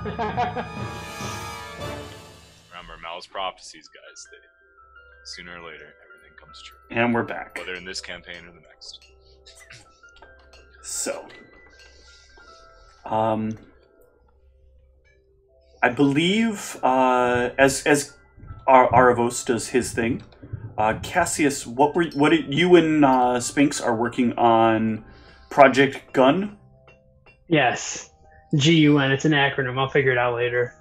Remember, Mal's prophecies, guys. Sooner or later, everything comes true. And we're back. Whether in this campaign or the next. So, I believe as Aravos does his thing, Cassius, what you and Sphinx are working on? Project Gun. Yes, GUN. It's an acronym. I'll figure it out later.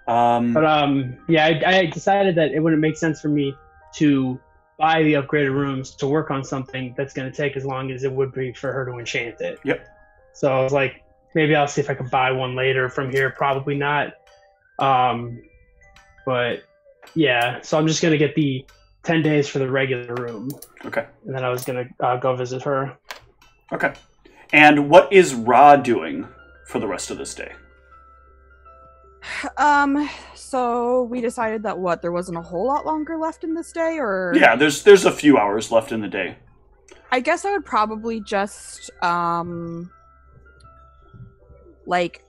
Yeah, I decided that it wouldn't make sense for me to buy the upgraded rooms to work on something that's going to take as long as it would be for her to enchant it. Yep. So I was like, maybe I'll see if I can buy one later from here. Probably not. But yeah, so I'm just going to get the 10 days for the regular room. Okay. And then I was going to go visit her. Okay. And what is Ra doing for the rest of this day? So we decided that there wasn't a whole lot longer left in this day, or yeah, there's a few hours left in the day. I guess I would probably just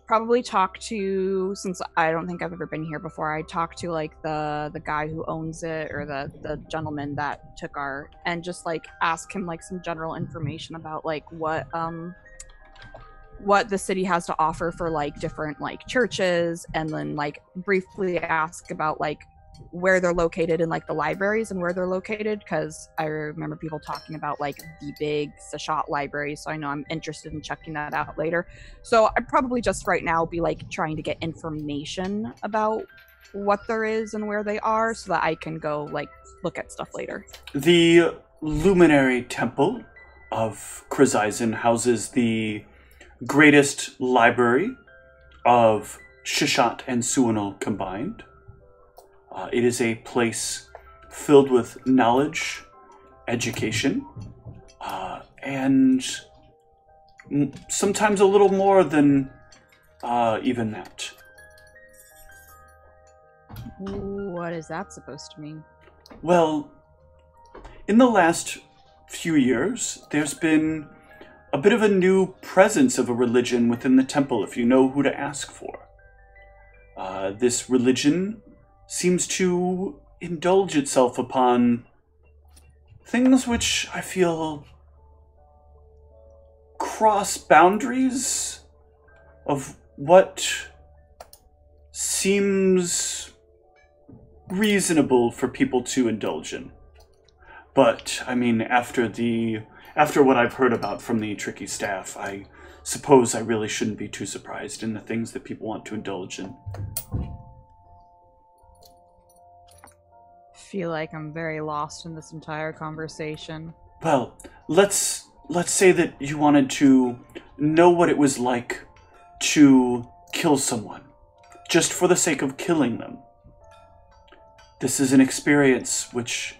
probably talk to, since I don't think I've ever been here before, I'd talk to like the guy who owns it, or the gentleman that took and just like ask him like some general information about like what the city has to offer for like different like churches, and then like briefly ask about like where they're located and like the libraries and where they're located, because I remember people talking about like the big Sashat library, so I know I'm interested in checking that out later. So I'd probably just right now be like trying to get information about what there is and where they are, so that I can go like look at stuff later. The Luminary Temple of Chrysizen houses the greatest library of Shishat and Suanal combined. It is a place filled with knowledge, education, and sometimes a little more than even that. What is that supposed to mean? Well, in the last few years, there's been a bit of a new presence of a religion within the temple, if you know who to ask for. This religion seems to indulge itself upon things which I feel cross boundaries of what seems reasonable for people to indulge in. But, I mean, after what I've heard about from the tricky staff, I suppose I really shouldn't be too surprised in the things that people want to indulge in. I feel like I'm very lost in this entire conversation. Well, let's say that you wanted to know what it was like to kill someone, just for the sake of killing them. This is an experience which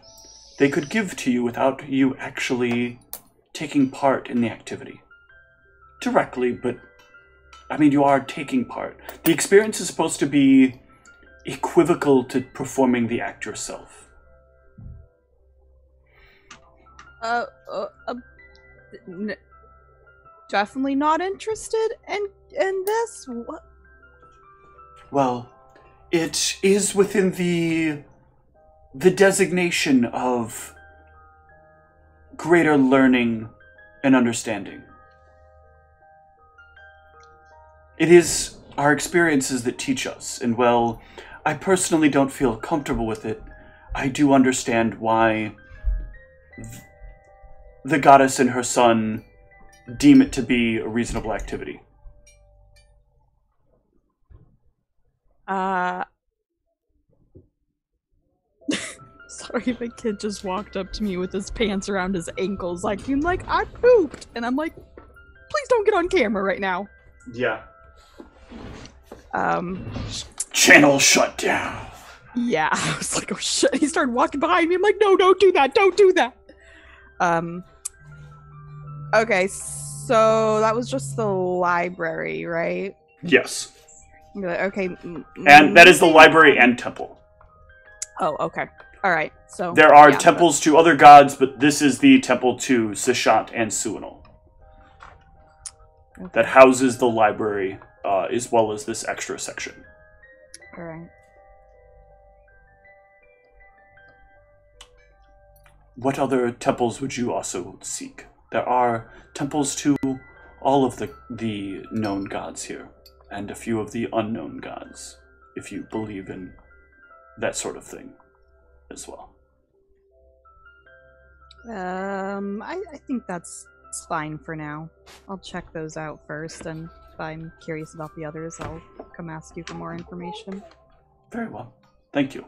they could give to you without you actually taking part in the activity. Directly, but, I mean, you are taking part. The experience is supposed to be equivocal to performing the act yourself. Definitely not interested in this? What? Well, it is within the designation of greater learning and understanding. It is our experiences that teach us, and while I personally don't feel comfortable with it, I do understand why the goddess and her son deem it to be a reasonable activity. Sorry, my kid just walked up to me with his pants around his ankles, like, I pooped! And I'm like, please don't get on camera right now. Yeah. Channel shut down. Yeah, I was like, oh shit. He started walking behind me. I'm like, no, don't do that. Don't do that. Okay, so that was just the library, right? Yes. Okay. And that is the library and temple. Oh, okay. All right. So there are temples to other gods, but this is the temple to Sashat and Suanal. Okay. That houses the library as well as this extra section. All right. What other temples would you also seek? There are temples to all of the known gods here, and a few of the unknown gods, if you believe in that sort of thing as well. I think that's fine for now. I'll check those out first, and if I'm curious about the others, I'll come ask you for more information. Very well. Thank you.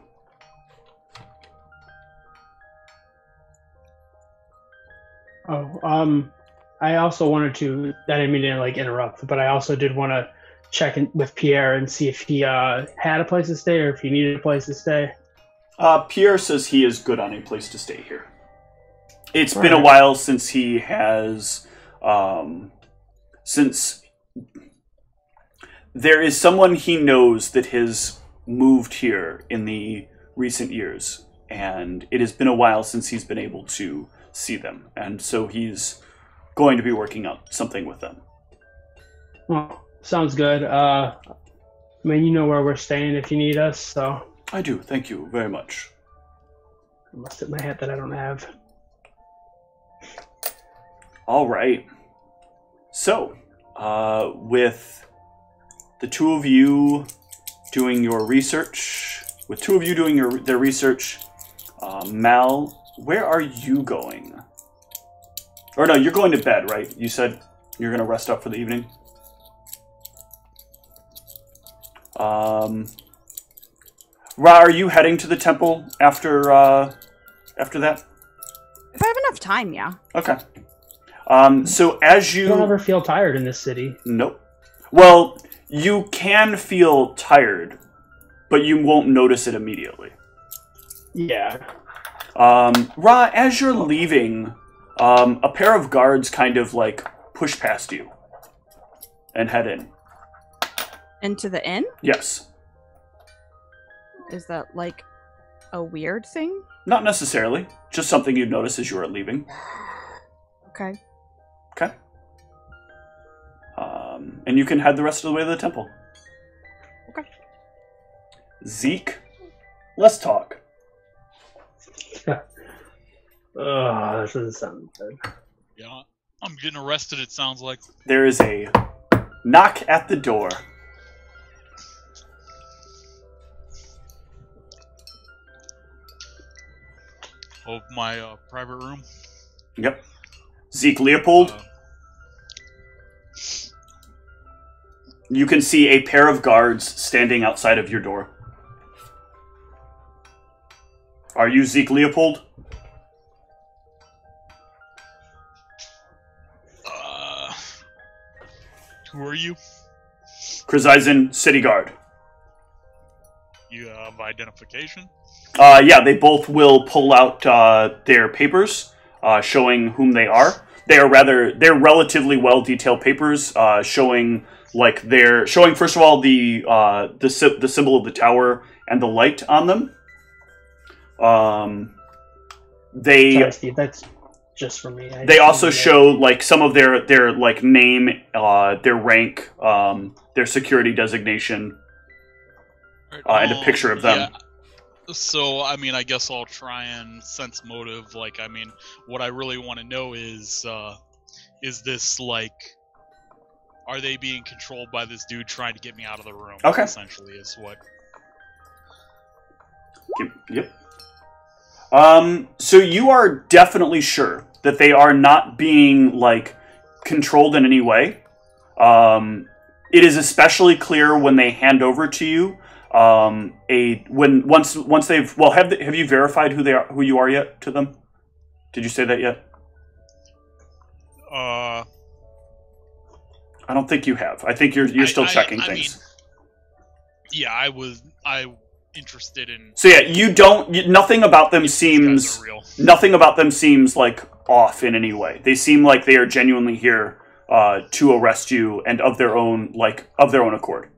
Oh, I also wanted to, I didn't mean to like interrupt, but I also did want to check in with Pierre and see if he had a place to stay or if he needed a place to stay. Pierre says he is good on a place to stay here. It's been a while since he has, since there is someone he knows that has moved here in the recent years, and it has been a while since he's been able to see them, and so he's going to be working out something with them. Well, sounds good. I mean, you know where we're staying if you need us, so. I do, thank you very much. I must tip my hat that I don't have. All right. So, with the two of you doing your research, their research, Mal, where are you going? Or no, you're going to bed, right? You said you're going to rest up for the evening? Ra, are you heading to the temple after that? If I have enough time, yeah. Okay. So as you... You don't ever feel tired in this city. Nope. Well, you can feel tired, but you won't notice it immediately. Yeah. Ra, as you're leaving, a pair of guards kind of like push past you and head in. Into the inn? Yes. Is that like a weird thing? Not necessarily. Just something you'd notice as you were leaving. Okay. Okay. And you can head the rest of the way to the temple. Okay. Zeke, let's talk. Oh, this doesn't sound good. Yeah, I'm getting arrested, it sounds like. There is a knock at the door. Of my private room. Yep. Zeke Leopold. You can see a pair of guards standing outside of your door. Are you Zeke Leopold? Who are you? Krizizen, City Guard. You have identification? Yeah, they both will pull out their papers showing whom they are. They're relatively well detailed papers showing first of all the symbol of the tower and the light on them. Sorry, Steve, that's just for me. They also show like some of their like name, their rank, their security designation, and a picture of them. Yeah. So, I mean, I guess I'll try and sense motive. Like, I mean, what I really want to know is this, like, are they being controlled by this dude trying to get me out of the room? Okay. Essentially, is what. Yep. So you are definitely sure that they are not being, like, controlled in any way. It is especially clear when they hand over to you. Once they've have you verified who you are yet to them? Did you say that yet? I don't think you have. I think you're still checking things. I mean, interested in. So yeah, nothing about them seems like off in any way. They seem like they are genuinely here to arrest you and of their own accord.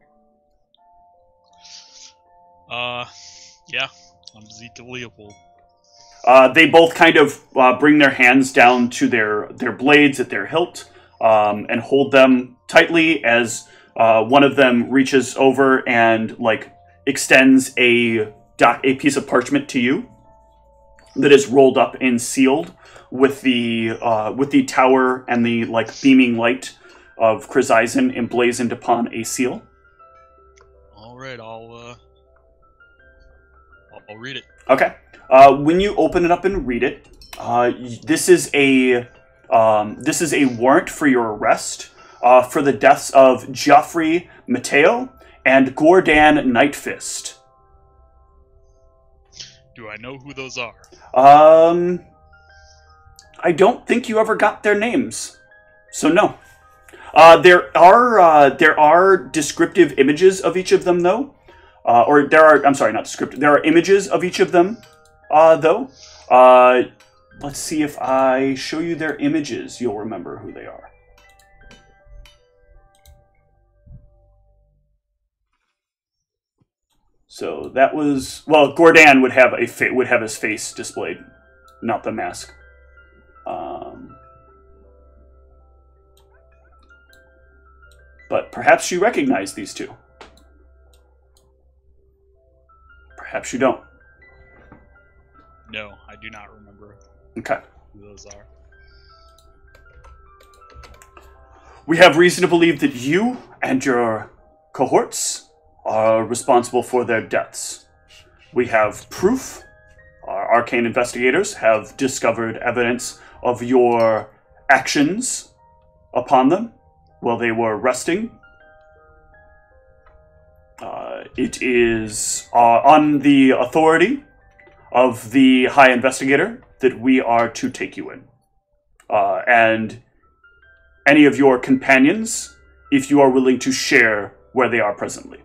Yeah, I'm Zeke Leopold. They both kind of bring their hands down to their blades at their hilt and hold them tightly as One of them reaches over and like extends a piece of parchment to you that is rolled up and sealed with the tower and the like beaming light of Chrysaisen emblazoned upon a seal. All right, I'll read it. Okay. When you open it up and read it, this is a warrant for your arrest for the deaths of Geoffrey Mateo and Gordan Nightfist. Do I know who those are? I don't think you ever got their names, so no. There are descriptive images of each of them, though. I'm sorry, not descriptive. There are images of each of them, though. Let's see if I show you their images, you'll remember who they are. So that was, well, Gordan would have his face displayed, not the mask. But perhaps you recognize these two. Perhaps you don't. No, I do not remember Okay. who those are. We have reason to believe that you and your cohorts are responsible for their deaths. We have proof. Our arcane investigators have discovered evidence of your actions upon them while they were resting. It is on the authority of the High Investigator that we are to take you in. And any of your companions, if you are willing to share where they are presently.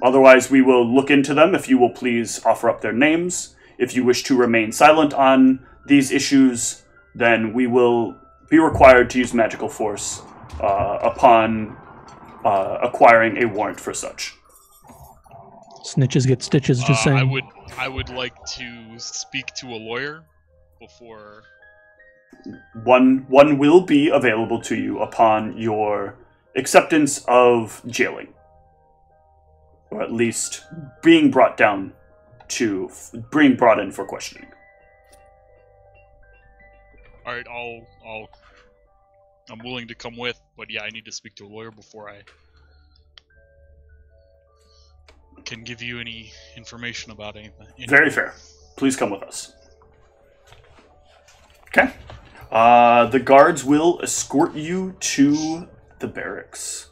Otherwise, we will look into them if you will please offer up their names. If you wish to remain silent on these issues, then we will be required to use magical force upon acquiring a warrant for such. Snitches get stitches, just saying. I would like to speak to a lawyer before. One will be available to you upon your acceptance of jailing. Or at least being brought in for questioning. All right, I'm willing to come with, but yeah, I need to speak to a lawyer before I can give you any information about anything. Very fair. Please come with us. Okay. The guards will escort you to the barracks.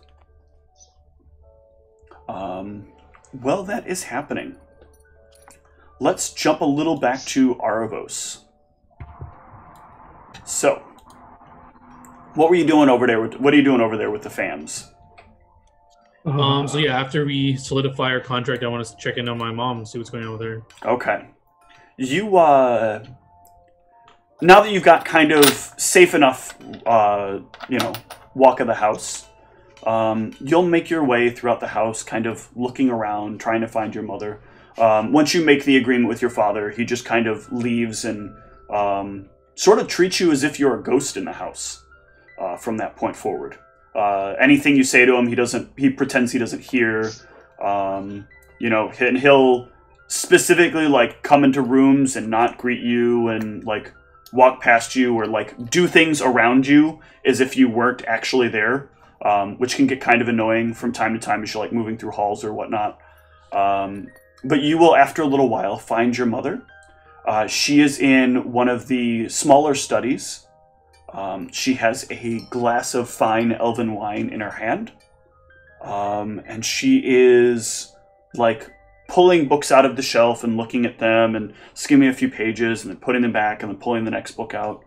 Well, that is happening. Let's jump a little back to Aravos. So, what are you doing over there with the fams? So yeah, after we solidify our contract, I want to check in on my mom and see what's going on with her. Okay. You, now that you've got kind of safe enough, walk of the house, you'll make your way throughout the house, kind of looking around, trying to find your mother. Once you make the agreement with your father, he just kind of leaves and sort of treats you as if you're a ghost in the house from that point forward. Anything you say to him, he pretends he doesn't hear. And he'll specifically like come into rooms and not greet you and like walk past you or like do things around you as if you weren't actually there, which can get kind of annoying from time to time as you're like moving through halls or whatnot. But you will, after a little while, find your mother. She is in one of the smaller studies. She has a glass of fine elven wine in her hand. And she is, like, pulling books out of the shelf and looking at them and skimming a few pages and then putting them back and then pulling the next book out.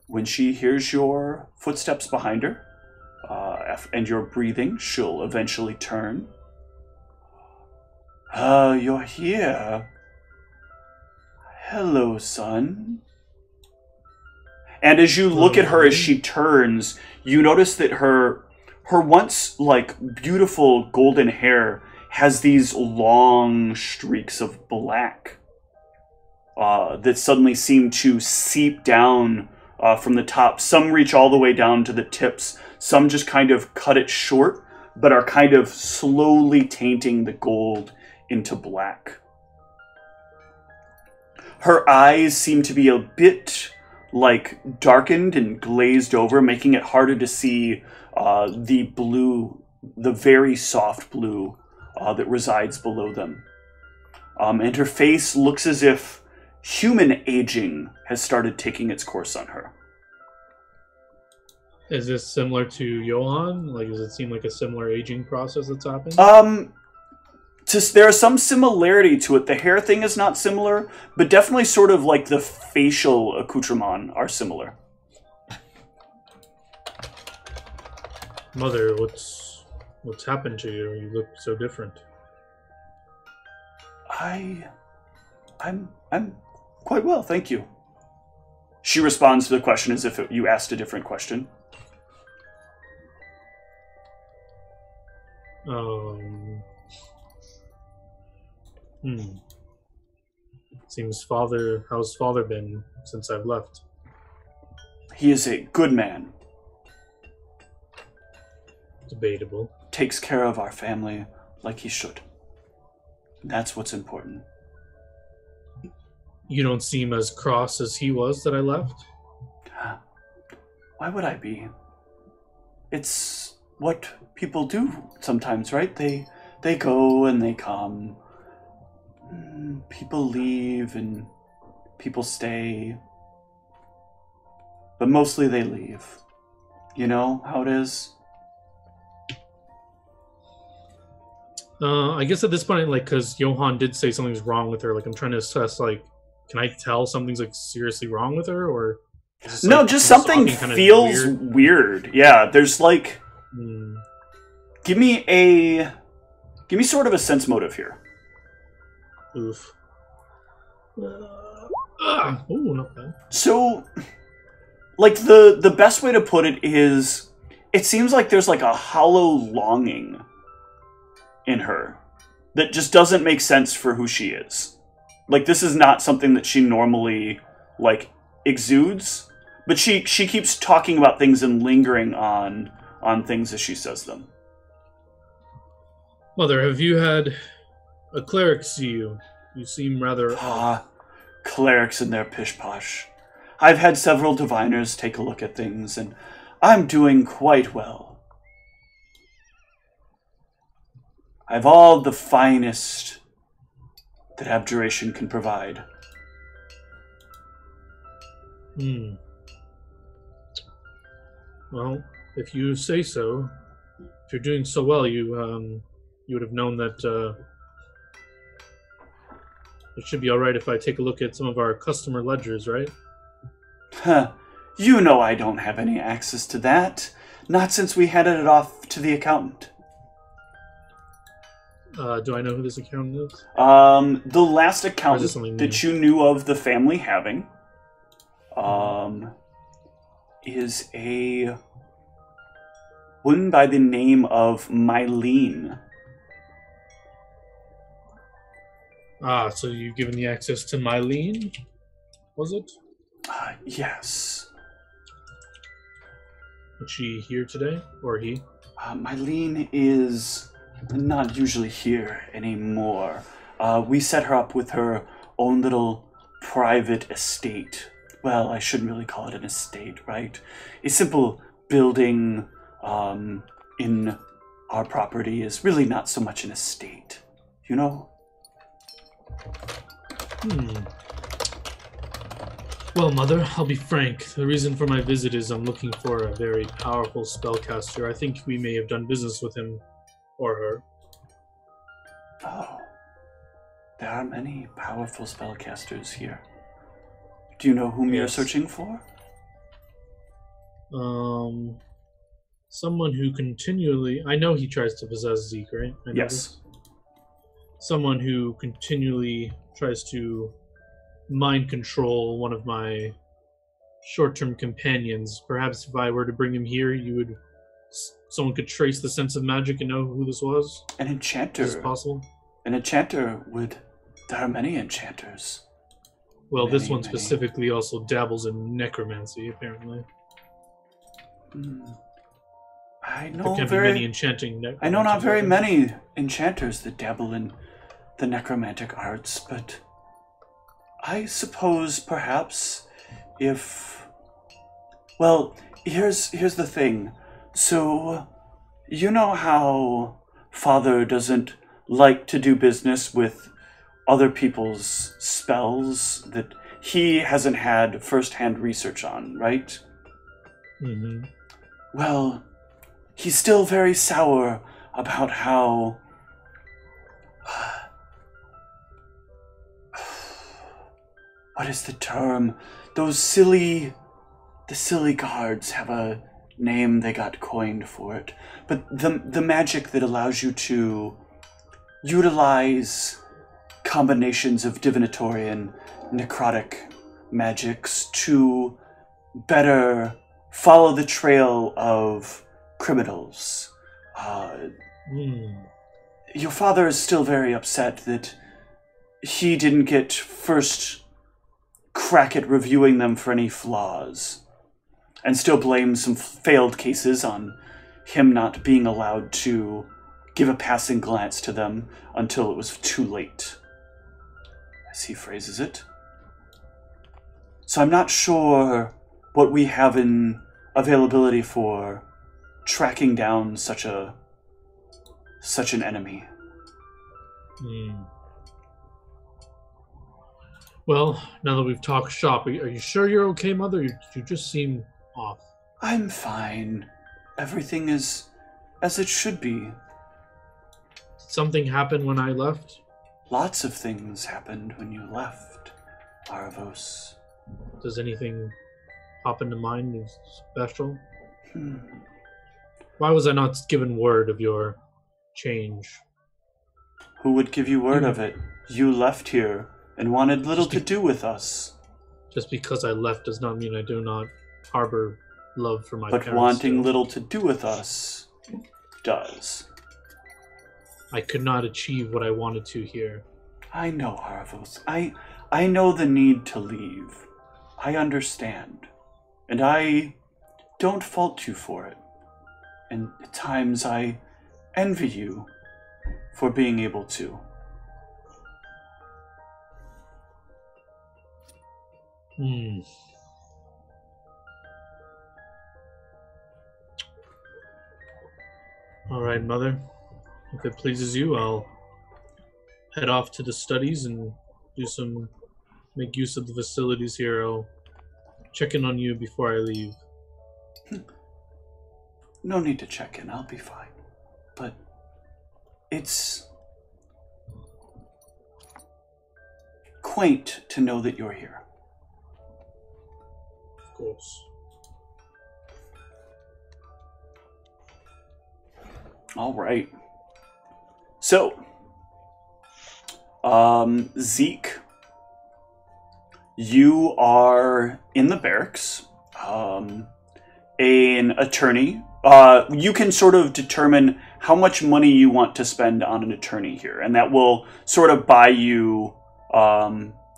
When she hears your footsteps behind her and your breathing, she'll eventually turn. You're here. Hello, son. And as you look at her as she turns, you notice that her once, like, beautiful golden hair has these long streaks of black that suddenly seem to seep down from the top. Some reach all the way down to the tips. Some just kind of cut it short, but are kind of slowly tainting the gold into black. Her eyes seem to be a bit like darkened and glazed over, making it harder to see the blue, the very soft blue that resides below them. And her face looks as if human aging has started taking its course on her. Is this similar to Johan? Like, does it seem like a similar aging process that's happened? There is some similarity to it. The hair thing is not similar, but definitely sort of like the facial accoutrement are similar. Mother, what's happened to you? You look so different. I'm quite well, thank you. She responds to the question as if you asked a different question. How's father been since I've left? He is a good man. Debatable. Takes care of our family like he should. That's what's important. You don't seem as cross as he was that I left? Why would I be? It's what people do sometimes, right? They go and they come. People leave and people stay. But mostly they leave. You know how it is? I guess at this point, like, because Johan did say something's wrong with her, like, I'm trying to assess, like, can I tell something's, like, seriously wrong with her, or... Just, no, like, just something feels weird. Yeah, there's, like... Give me sort of a sense motive here. Oof. Oh, not bad. So, like, the best way to put it is, it seems like there's, like, a hollow longing in her that just doesn't make sense for who she is. Like, this is not something that she normally, like, exudes, but she keeps talking about things and lingering on things as she says them. Mother, have you had a cleric see you? You seem rather odd. Clerics and their pish-posh. I've had several diviners take a look at things, and I'm doing quite well. I've all the finest that abjuration can provide. Well, if you say so, if you're doing so well, you would have known that it should be all right if I take a look at some of our customer ledgers, right? You know I don't have any access to that. Not since we handed it off to the accountant. Do I know who this accountant is? The last accountant that you knew of the family having, is a woman by the name of Mylene. So you've given the access to Mylene? Was it? Yes. Is she here today? Or he? Mylene is not usually here anymore. We set her up with her own little private estate. Well, I shouldn't really call it an estate, right? A simple building in our property is really not so much an estate, you know? Well, Mother, I'll be frank. The reason for my visit is I'm looking for a very powerful spellcaster. I think we may have done business with him or her. Oh. There are many powerful spellcasters here. Do you know whom you're searching for? Someone who continually... I know he tries to possess Zeke, right? Yes. Someone who continually tries to mind control one of my short-term companions. Perhaps if I were to bring him here, someone could trace the sense of magic and know who this was? An enchanter. Is this possible? An enchanter would... There are many enchanters. Well, this Many, one many. specifically also dabbles in necromancy, apparently. I There know can be many enchanting necromancy. I know not very many enchanters that dabble in the necromantic arts, but I suppose perhaps if... Well, here's the thing. So, you know how Father doesn't like to do business with other people's spells that he hasn't had first-hand research on, right? Mm-hmm. Well, he's still very sour about how... What is the term? The silly guards have a name they got coined for it. But the magic that allows you to utilize combinations of divinatory and necrotic magics to better follow the trail of criminals. Your father is still very upset that he didn't get first crack at reviewing them for any flaws, and still blames some failed cases on him not being allowed to give a passing glance to them until it was too late, as he phrases it. So I'm not sure what we have in availability for tracking down such an enemy. Well, now that we've talked shop, are you sure you're okay, Mother? You just seem off. I'm fine. Everything is as it should be. Did something happen when I left? Lots of things happened when you left, Arvos. Does anything pop into mind as special? Why was I not given word of your change? Who would give you word of it? You left here and wanted little to do with us. Just because I left does not mean I do not harbor love for my parents. But wanting little to do with us does. I could not achieve what I wanted to here. I know, Arvos. I know the need to leave. I understand. And I don't fault you for it. And at times I envy you for being able to. All right, Mother. If it pleases you, I'll head off to the studies and make use of the facilities here. I'll check in on you before I leave. No need to check in. I'll be fine. But it's quaint to know that you're here. Of course. All right. So, Zeke, you are in the barracks. An attorney. You can sort of determine how much money you want to spend on an attorney here, and that will sort of buy you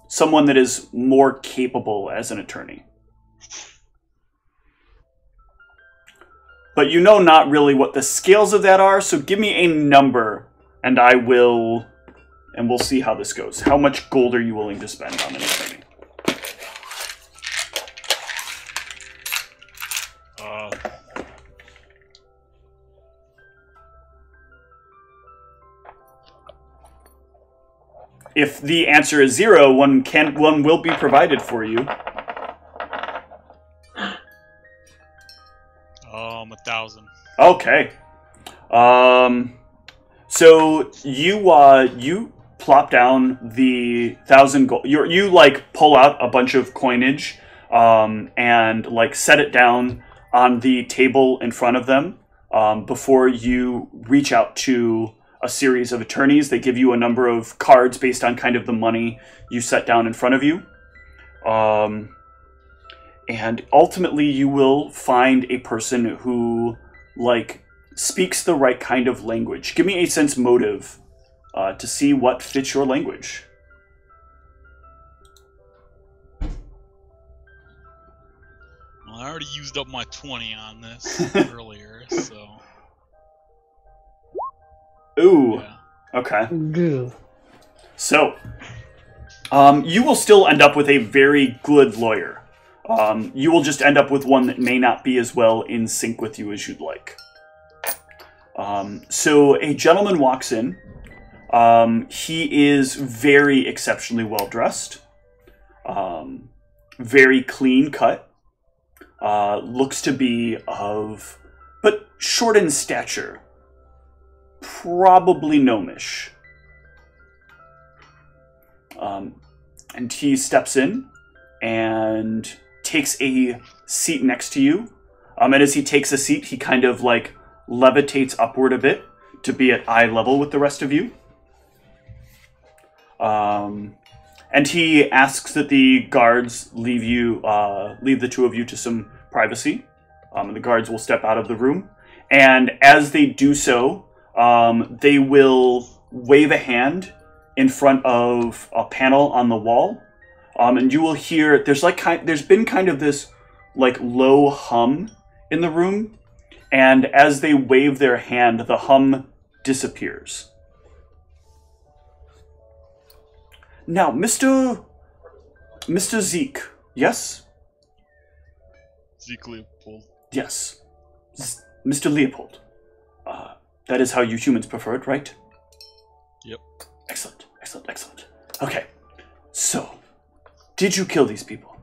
someone that is more capable as an attorney. But you know not really what the scales of that are, so give me a number, and we'll see how this goes. How much gold are you willing to spend on an attorney? If the answer is 0, one will be provided for you. 1,000. Okay. So you plop down the 1,000 gold. You like pull out a bunch of coinage, and like set it down on the table in front of them, before you reach out to a series of attorneys. They give you a number of cards based on kind of the money you set down in front of you. And ultimately you will find a person who, like, speaks the right kind of language. Give me a sense motive to see what fits your language. I already used up my 20 on this earlier, so. Ooh. Yeah. Okay. Ugh. So, you will still end up with a very good lawyer. You will just end up with one that may not be as well in sync with you as you'd like. So a gentleman walks in. He is very exceptionally well dressed. Very clean cut. Looks to be but short in stature. Probably gnomish. And he steps in and takes a seat next to you. And as he takes a seat, he kind of like levitates upward a bit to be at eye level with the rest of you. And he asks that the guards leave the two of you to some privacy. And the guards will step out of the room. And as they do so, they will wave a hand in front of a panel on the wall. And you will hear, there's been kind of this like low hum in the room. And as they wave their hand, the hum disappears. Now, Mr. Zeke, yes? Zeke Leopold. Yes. Mr. Leopold. That is how you humans prefer it, right? Yep. Excellent, excellent, excellent. Okay, so, did you kill these people?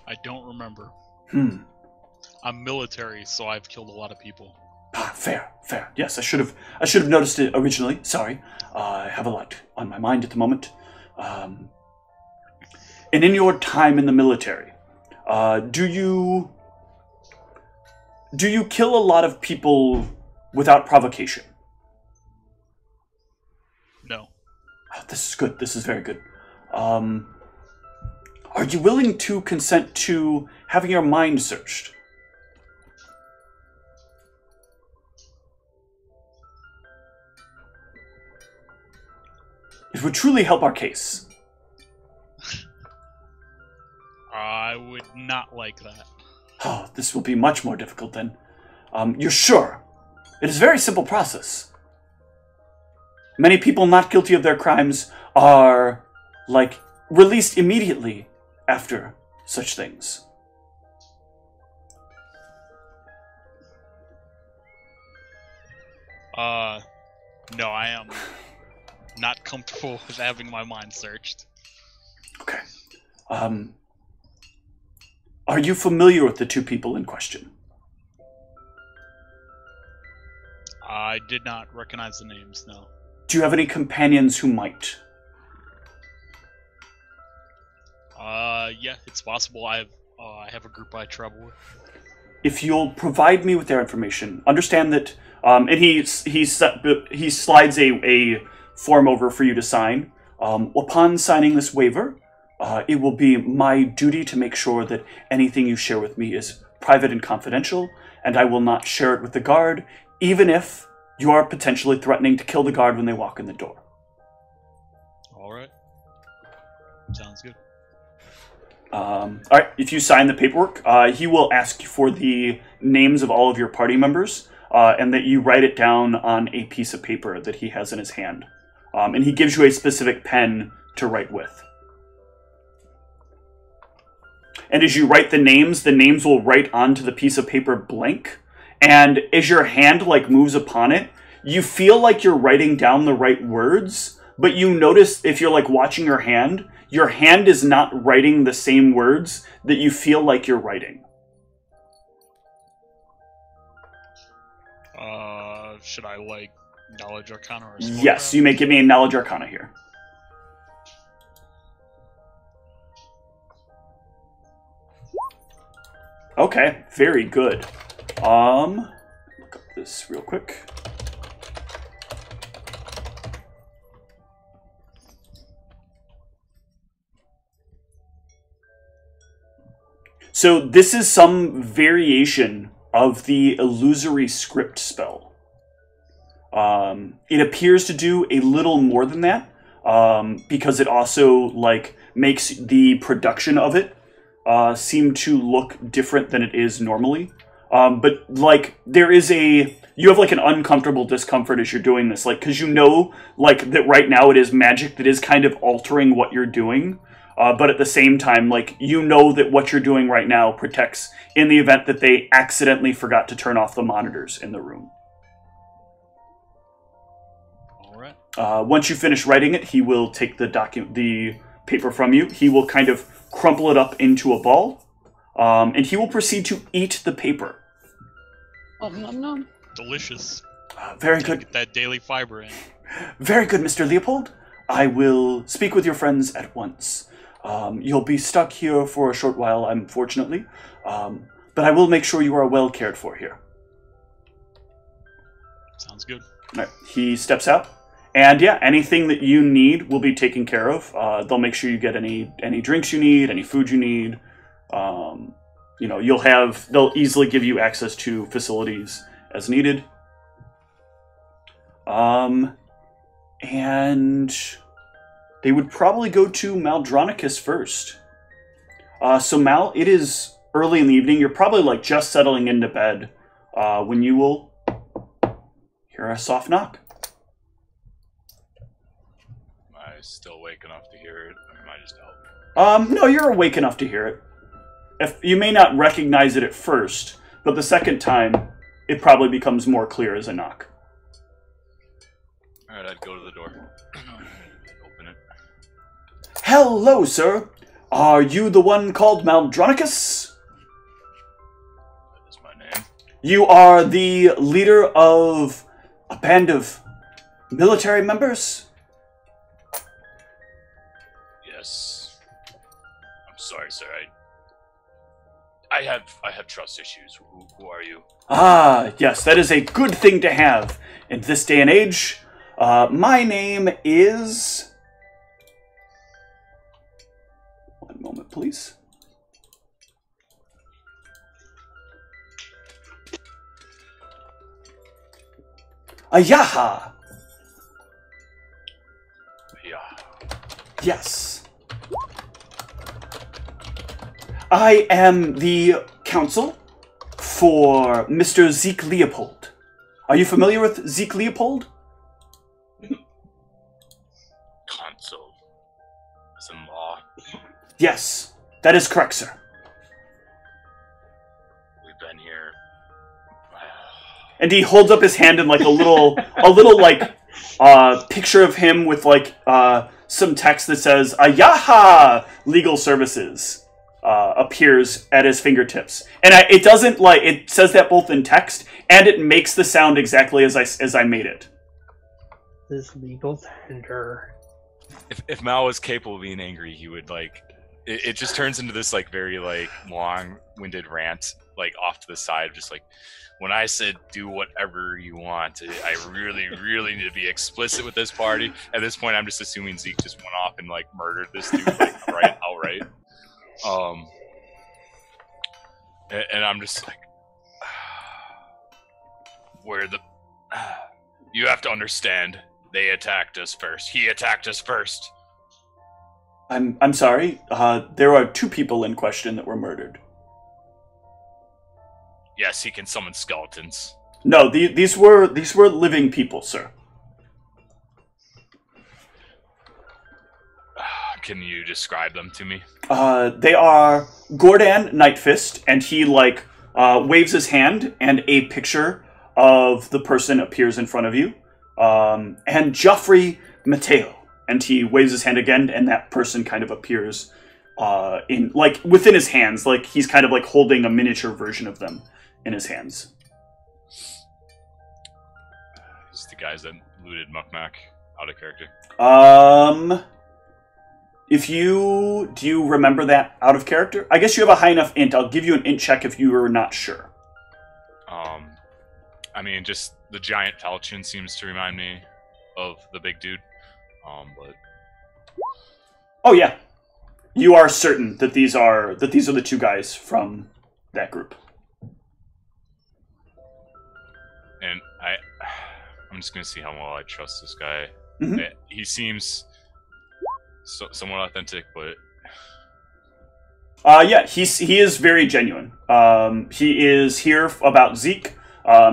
I don't remember. I'm military, so I've killed a lot of people. Fair. Yes, I should have noticed it originally. Sorry. I have a lot on my mind at the moment. And in your time in the military, do you kill a lot of people without provocation? No. Oh, this is good. This is very good. Are you willing to consent to having your mind searched? It would truly help our case. I would not like that. Oh, this will be much more difficult then. You're sure? It is a very simple process. Many people not guilty of their crimes are, released immediately after such things. No, I am not comfortable with having my mind searched. Okay. Are you familiar with the two people in question? I did not recognize the names, no. Do you have any companions who might? Yeah, it's possible. I have a group I travel with. If you'll provide me with their information, understand that, and he slides a form over for you to sign. Upon signing this waiver, it will be my duty to make sure that anything you share with me is private and confidential, and I will not share it with the guard, even if you are potentially threatening to kill the guard when they walk in the door. All right. Sounds good. All right, if you sign the paperwork, he will ask you for the names of all of your party members, and that you write it down on a piece of paper that he has in his hand. And he gives you a specific pen to write with. And as you write the names will write onto the piece of paper blank. And as your hand moves upon it, you feel like you're writing down the right words, but you notice if you're watching your hand is not writing the same words that you feel like you're writing. Should I Knowledge Arcana or Yes, you may give me a Knowledge Arcana here. Okay, very good. Look up this real quick. So this is some variation of the illusory script spell. It appears to do a little more than that, because it also makes the production of it seem to look different than it is normally. But like you have like an uncomfortable discomfort as you're doing this, like because you know like that right now it is magic that is kind of altering what you're doing. But at the same time, like you know that what you're doing right now protects in the event that they accidentally forgot to turn off the monitors in the room. All right. Once you finish writing it, he will take the paper from you. He will kind of crumple it up into a ball, and he will proceed to eat the paper. Nom, nom. Delicious. Very good. Get that daily fiber in. Very good, Mr. Leopold. I will speak with your friends at once. You'll be stuck here for a short while, unfortunately, but I will make sure you are well cared for here. Sounds good. All right. He steps out, and yeah, anything that you need will be taken care of. They'll make sure you get any drinks you need, any food you need. They'll easily give you access to facilities as needed. And they would probably go to Maldronicus first. So Mal, it is early in the evening. You're probably like just settling into bed when you will hear a soft knock. Am I still awake enough to hear it, or am I just out? No, you're awake enough to hear it. If you may not recognize it at first, but the second time, it probably becomes more clear as a knock. Alright, I'd go to the door. Open it. Hello, sir. Are you the one called Maldronicus? That is my name. You are the leader of a band of military members? Yes. I'm sorry, sir. I have trust issues. Who are you? Ah, yes, that is a good thing to have in this day and age. My name is... One moment, please. Ayaha! Yeah. Yes. I am the counsel for Mr. Zeke Leopold. Are you familiar with Zeke Leopold? Consul. As in law. Yes, that is correct, sir. We've been here. And he holds up his hand in like a little picture of him with like some text that says "Ayaha Legal Services" appears at his fingertips, and it says that both in text and it makes the sound exactly as I made it. This legal tender. If Mal was capable of being angry, he would it just turns into this very long-winded rant off to the side, just when I said do whatever you want, I really, really need to be explicit with this party. At this point, I'm just assuming Zeke just went off and murdered this dude right outright. And I'm just you have to understand, they attacked us first. He attacked us first. I'm sorry. There are 2 people in question that were murdered. Yes, he can summon skeletons. No, these were living people, sir. Can you describe them to me? They are Gordon Nightfist, and he waves his hand, and a picture of the person appears in front of you. And Joffrey Mateo, and he waves his hand again, and that person kind of appears in within his hands, he's kind of holding a miniature version of them in his hands. It's the guys that looted Mukmak out of character. Do you remember that out of character? I guess you have a high enough int. I'll give you an int check if you are not sure. I mean, just the giant falchion seems to remind me of the big dude. But oh yeah, you are certain that these are the 2 guys from that group. And I'm just gonna see how well I trust this guy. Mm-hmm. He seems somewhat authentic, but Yeah, he is very genuine. He is here about Zeke.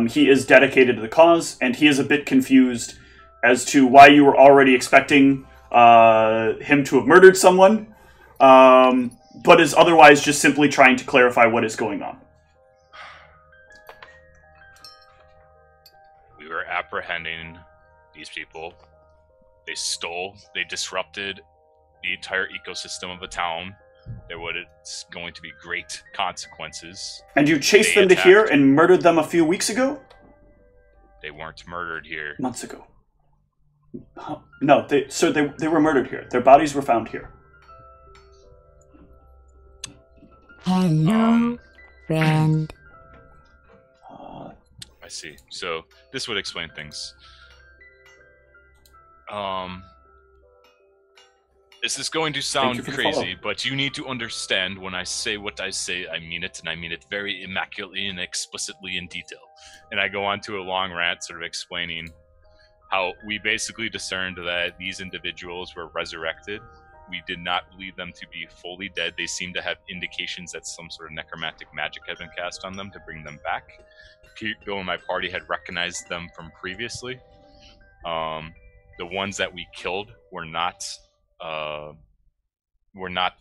He is dedicated to the cause, and he is a bit confused as to why you were already expecting him to have murdered someone, but is otherwise just simply trying to clarify what is going on. We were apprehending these people. They disrupted the entire ecosystem of the town. There was going to be great consequences. And you chased them to here and murdered them a few weeks ago? They weren't murdered here. Months ago. No, they were murdered here. Their bodies were found here. Hello, friend. I see. So this would explain things. This is going to sound crazy, but you need to understand when I say what I say, I mean it, and I mean it very immaculately and explicitly in detail. And I go on to a long rant sort of explaining how we basically discerned that these individuals were resurrected. We did not believe them to be fully dead. They seemed to have indications that some sort of necromantic magic had been cast on them to bring them back. People in my party had recognized them from previously. The ones that we killed were not the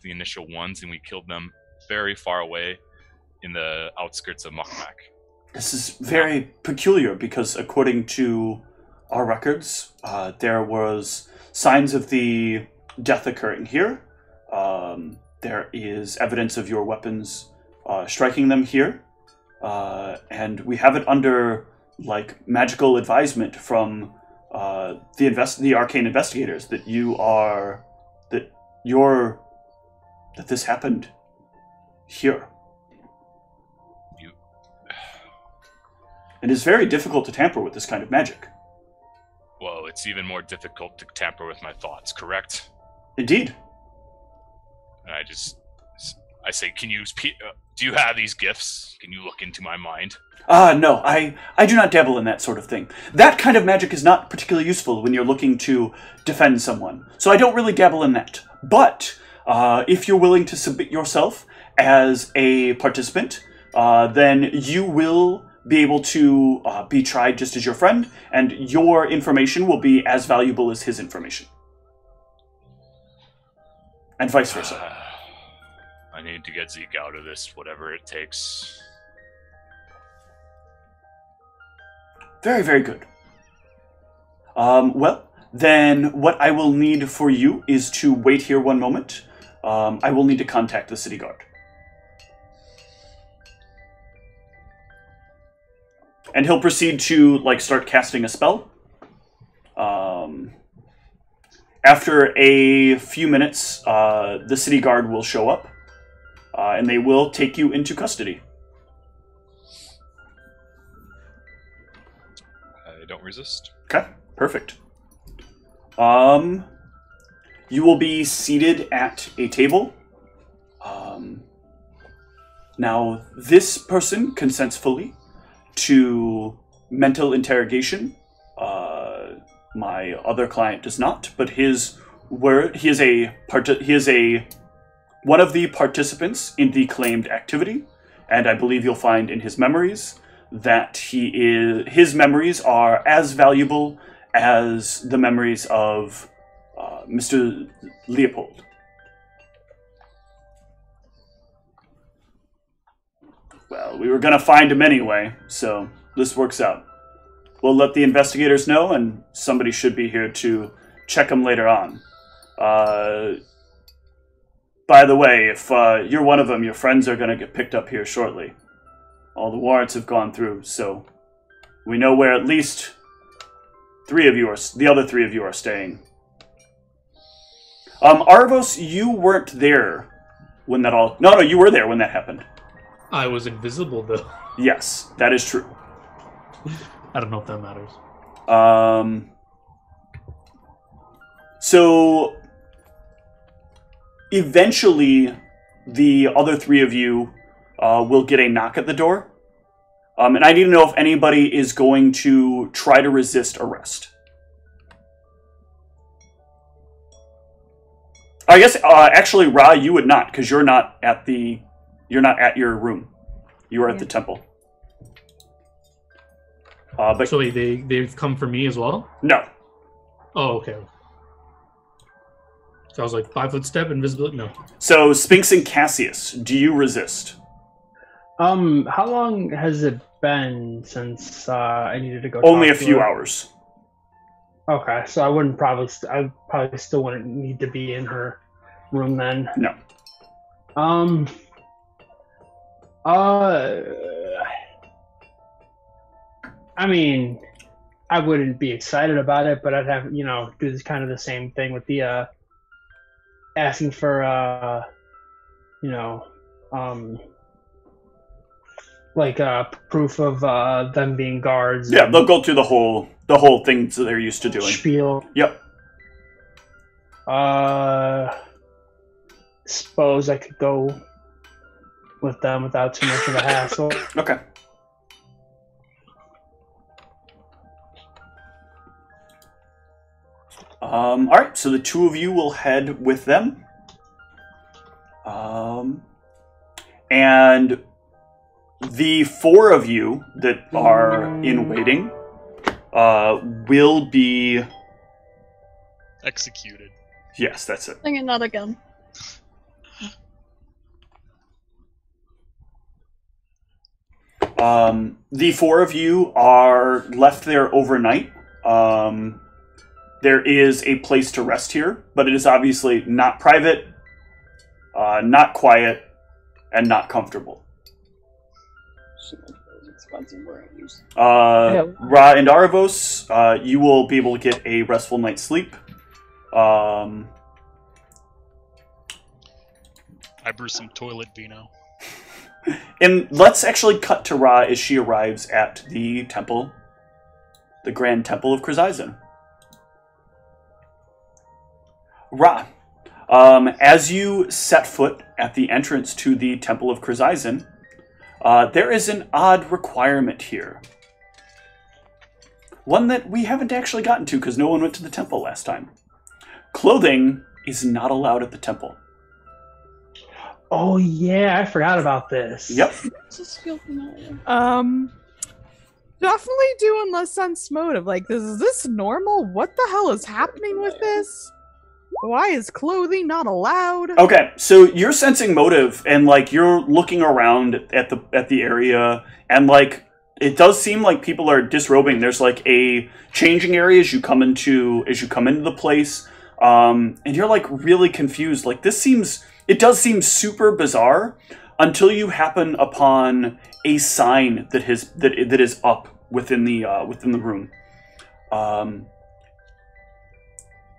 initial ones, and we killed them very far away in the outskirts of Mukmak. This is very peculiar because according to our records, there was signs of the death occurring here. There is evidence of your weapons striking them here. And we have it under like magical advisement from the arcane investigators that that this happened here. It is very difficult to tamper with this kind of magic. Well, it's even more difficult to tamper with my thoughts, correct? Indeed. And I say, do you have these gifts? Can you look into my mind? No, I do not dabble in that sort of thing. That kind of magic is not particularly useful when you're looking to defend someone, so I don't really dabble in that. But if you're willing to submit yourself as a participant, then you will be able to be tried just as your friend, and your information will be as valuable as his information. And vice versa. I need to get Zeke out of this, whatever it takes. Very, very good. Well, then what I will need for you is to wait here one moment. I will need to contact the city guard. And he'll proceed to, start casting a spell. After a few minutes, the city guard will show up, and they will take you into custody. I don't resist. Okay, perfect. You will be seated at a table. Now, this person consents fully to mental interrogation. My other client does not, but he is one of the participants in the claimed activity, and I believe you'll find in his memories that his memories are as valuable as the memories of Mr. Leopold. Well, we were going to find him anyway, so this works out. We'll let the investigators know, and somebody should be here to check him later on. By the way, if you're one of them, your friends are going to get picked up here shortly. All the warrants have gone through, so we know where at least the other three of you are staying. Arvos, you weren't there when that all... No, you were there when that happened. I was invisible, though. Yes, that is true. I don't know if that matters. So, eventually, the other three of you will get a knock at the door. And I need to know if anybody is going to try to resist arrest. I guess actually, Ra, you would not, because you're not at your room. You are at the temple. But So wait, they've come for me as well? no. Oh, okay. So I was like 5 foot step, invisibility. No. So Sphinx and Cassius, do you resist? How long has it been since I needed to go? Only a talk to few her? hours. Okay, so I probably still wouldn't need to be in her room then. No. I mean, I wouldn't be excited about it, but I'd have, do this kind of the same thing with the, asking for, proof of, them being guards. Yeah, they'll go through the whole thing that they're used to doing. Spiel. Yep. Suppose I could go with them without too much of a hassle. Okay. All right, so the two of you will head with them. And the four of you that are in waiting will be... Executed. Yes, that's it. Singing that again. The four of you are left there overnight. There is a place to rest here, but it is obviously not private, not quiet, and not comfortable. Ra and Aravos, you will be able to get a restful night's sleep. I brew some toilet vino. And let's actually cut to Ra as she arrives at the temple, the Grand Temple of Chrysaisen. Ra, as you set foot at the entrance to the Temple of Chrysaisen, there is an odd requirement here. One that we haven't actually gotten to because no one went to the temple last time. Clothing is not allowed at the temple. Oh yeah, I forgot about this. Yep. Definitely doing less sense motive. Like, is this normal? What the hell is happening with this? Why is clothing not allowed? Okay, so you're sensing motive, and like you're looking around at the area, and like it does seem like people are disrobing. There's like a changing area as you come into the place, and you're like really confused. Like it does seem super bizarre until you happen upon a sign that is up within the room.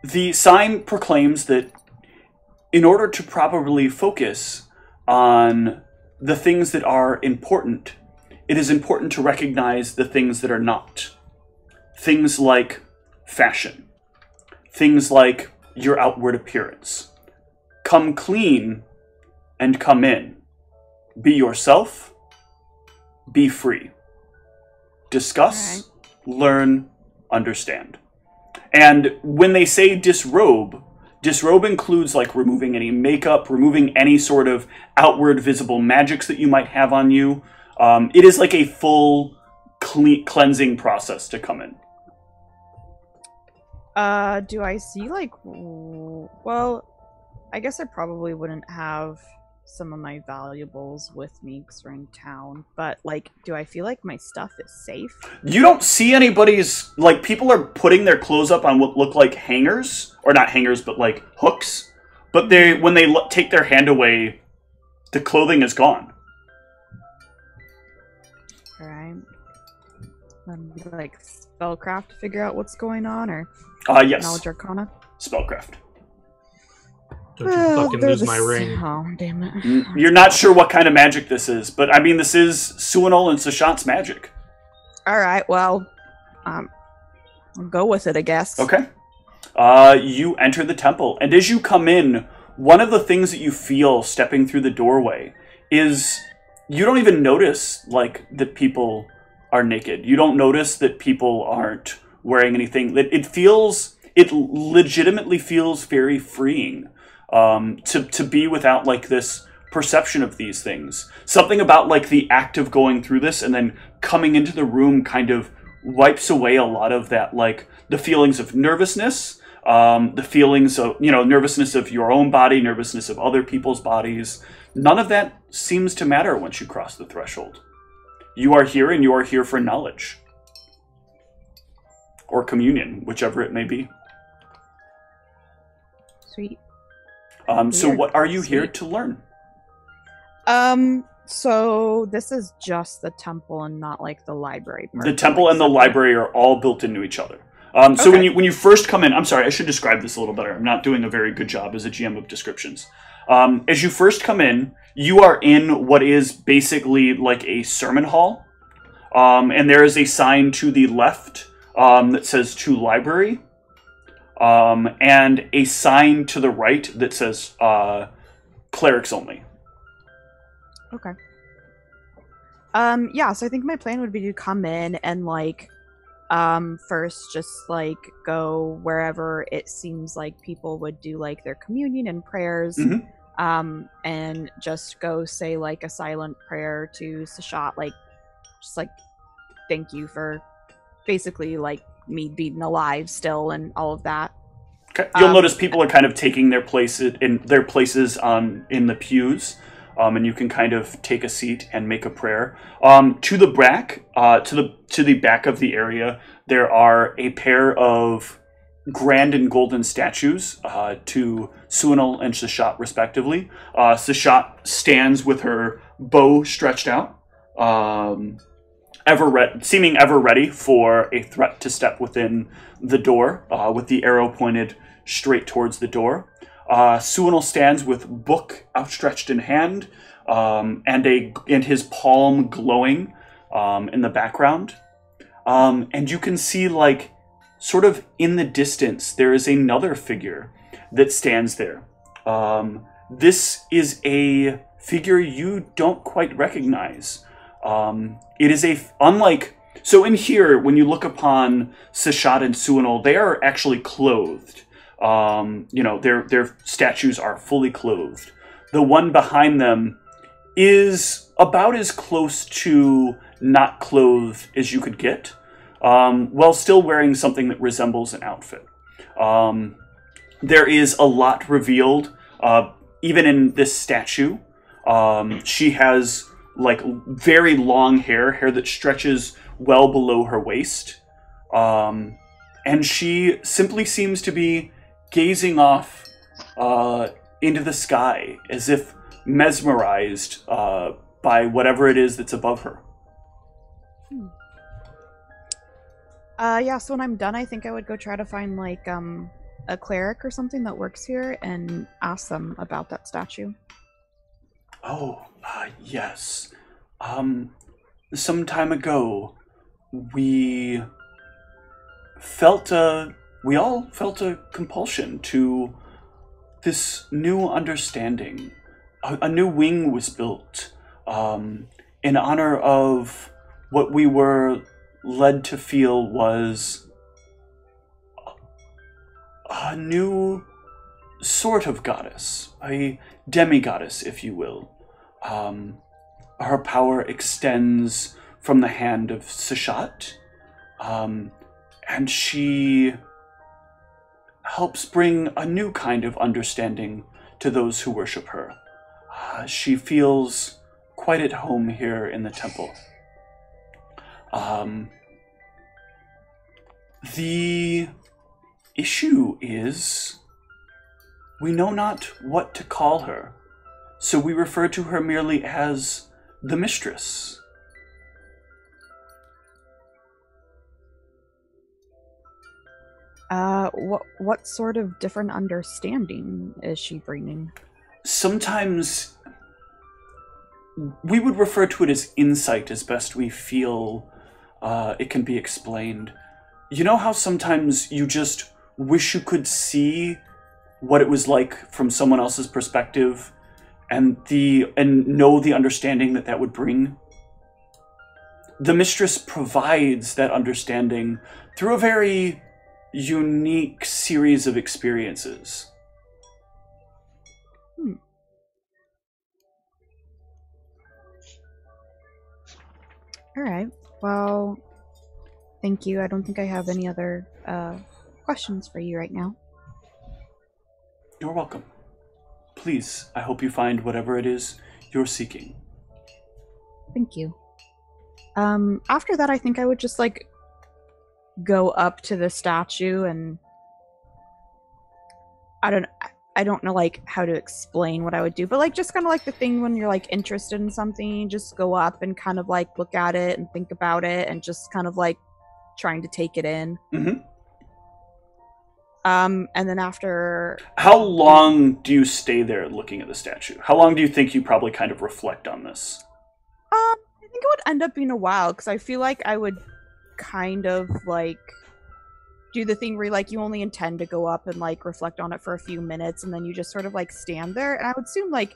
The sign proclaims that in order to properly focus on the things that are important, it is important to recognize the things that are not. Things like fashion. Things like your outward appearance. Come clean and come in. Be yourself. Be free. Discuss, learn, understand. And when they say disrobe includes like removing any makeup, removing any sort of outward visible magics that you might have on you. It is like a full cleansing process to come in. Do I see like, well, I guess I probably wouldn't have some of my valuables with me because we're in town, but like, do I feel like my stuff is safe? You don't see anybody's, like, people are putting their clothes up on what look like hangers, or not hangers, but like hooks, but when they take their hand away, the clothing is gone. Alright. Like spellcraft to figure out what's going on, or yes. Knowledge Arcana? Spellcraft. Don't you fucking lose my ring. Oh, damn it. You're not sure what kind of magic this is, but I mean, this is Suinol and Sashant's magic. Alright, well, I'll go with it, I guess. Okay. You enter the temple, and as you come in, one of the things that you feel stepping through the doorway is you don't even notice, like, that people are naked. You don't notice that people aren't wearing anything. It legitimately feels very freeing. to be without like this perception of these things. Something about like the act of going through this and then coming into the room kind of wipes away a lot of that, like the feelings of nervousness, the feelings of, nervousness of your own body, nervousness of other people's bodies. None of that seems to matter once you cross the threshold. You are here, and you are here for knowledge. Or communion, whichever it may be. Sweet. So what are you here to learn? So this is just the temple and not like the library part. The temple and the library are all built into each other. So Okay. when you first come in, I'm sorry, I should describe this a little better. I'm not doing a very good job as a GM of descriptions. As you first come in, you are in what is basically like a sermon hall. And there is a sign to the left that says to library. And a sign to the right that says clerics only. Okay. Yeah, so I think my plan would be to come in and like first just like go wherever it seems like people would do like their communion and prayers. Mm-hmm. And just go say like a silent prayer to Sashat, like just like thank you for basically like me being alive still and all of that. Okay. You'll notice people are kind of taking their places in the pews. And you can kind of take a seat and make a prayer. To the back, to the back of the area, there are a pair of grand and golden statues to Suinal and Sashat, respectively. Sashat stands with her bow stretched out, seeming ever ready for a threat to step within the door, with the arrow pointed straight towards the door. Suinal stands with book outstretched in hand, and his palm glowing in the background. And you can see, like, sort of in the distance, there is another figure that stands there. This is a figure you don't quite recognize. It is so in here, when you look upon Sashat and Suinal, they are actually clothed. Their statues are fully clothed. The one behind them is about as close to not clothed as you could get, while still wearing something that resembles an outfit. There is a lot revealed, even in this statue. She has like very long hair that stretches well below her waist. And she simply seems to be gazing off into the sky as if mesmerized by whatever it is that's above her. Yeah, so when I'm done, I think I would go try to find like a cleric or something that works here and ask them about that statue. Oh, yes. Some time ago, we all felt a compulsion to this new understanding. A new wing was built in honor of what we were led to feel was a new sort of goddess, a demigoddess, if you will. Her power extends from the hand of Sashat, and she helps bring a new kind of understanding to those who worship her. She feels quite at home here in the temple. The issue is we know not what to call her, so we refer to her merely as the mistress. What sort of different understanding is she bringing? Sometimes we would refer to it as insight as best we feel it can be explained. You know how sometimes you just wish you could see what it was like from someone else's perspective and know the understanding that would bring? The mistress provides that understanding through a very unique series of experiences. All right. Well, thank you. I don't think I have any other questions for you right now. You're welcome. Please, I hope you find whatever it is you're seeking. Thank you. After that, I think I would just, like, go up to the statue and... I don't know, like, how to explain what I would do, but, like, just kind of like the thing when you're, like, interested in something, just go up and kind of, like, look at it and think about it and just kind of, like, trying to take it in. Mm-hmm. And then after... How long do you stay there looking at the statue? How long do you think you probably kind of reflect on this? I think it would end up being a while, because I feel like I would kind of, like... do the thing where like you only intend to go up and like reflect on it for a few minutes and then you just sort of like stand there, and I would assume like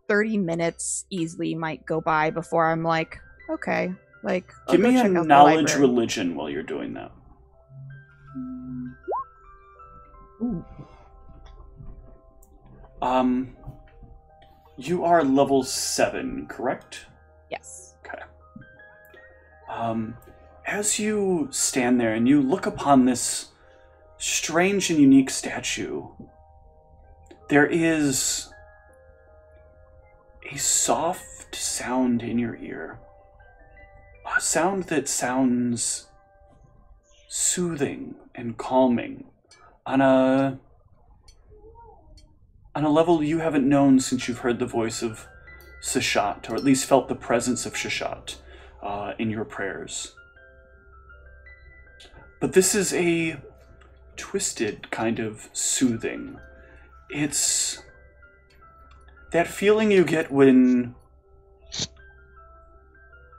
30 minutes easily might go by before I'm like, okay, like give me a knowledge religion while you're doing that. Ooh. You are level 7, correct? Yes. Okay. As you stand there and you look upon this strange and unique statue, there is a soft sound in your ear. A sound that sounds soothing and calming on a level you haven't known since you've heard the voice of Sashat, or at least felt the presence of Sashat in your prayers. But this is a twisted kind of soothing. It's that feeling you get when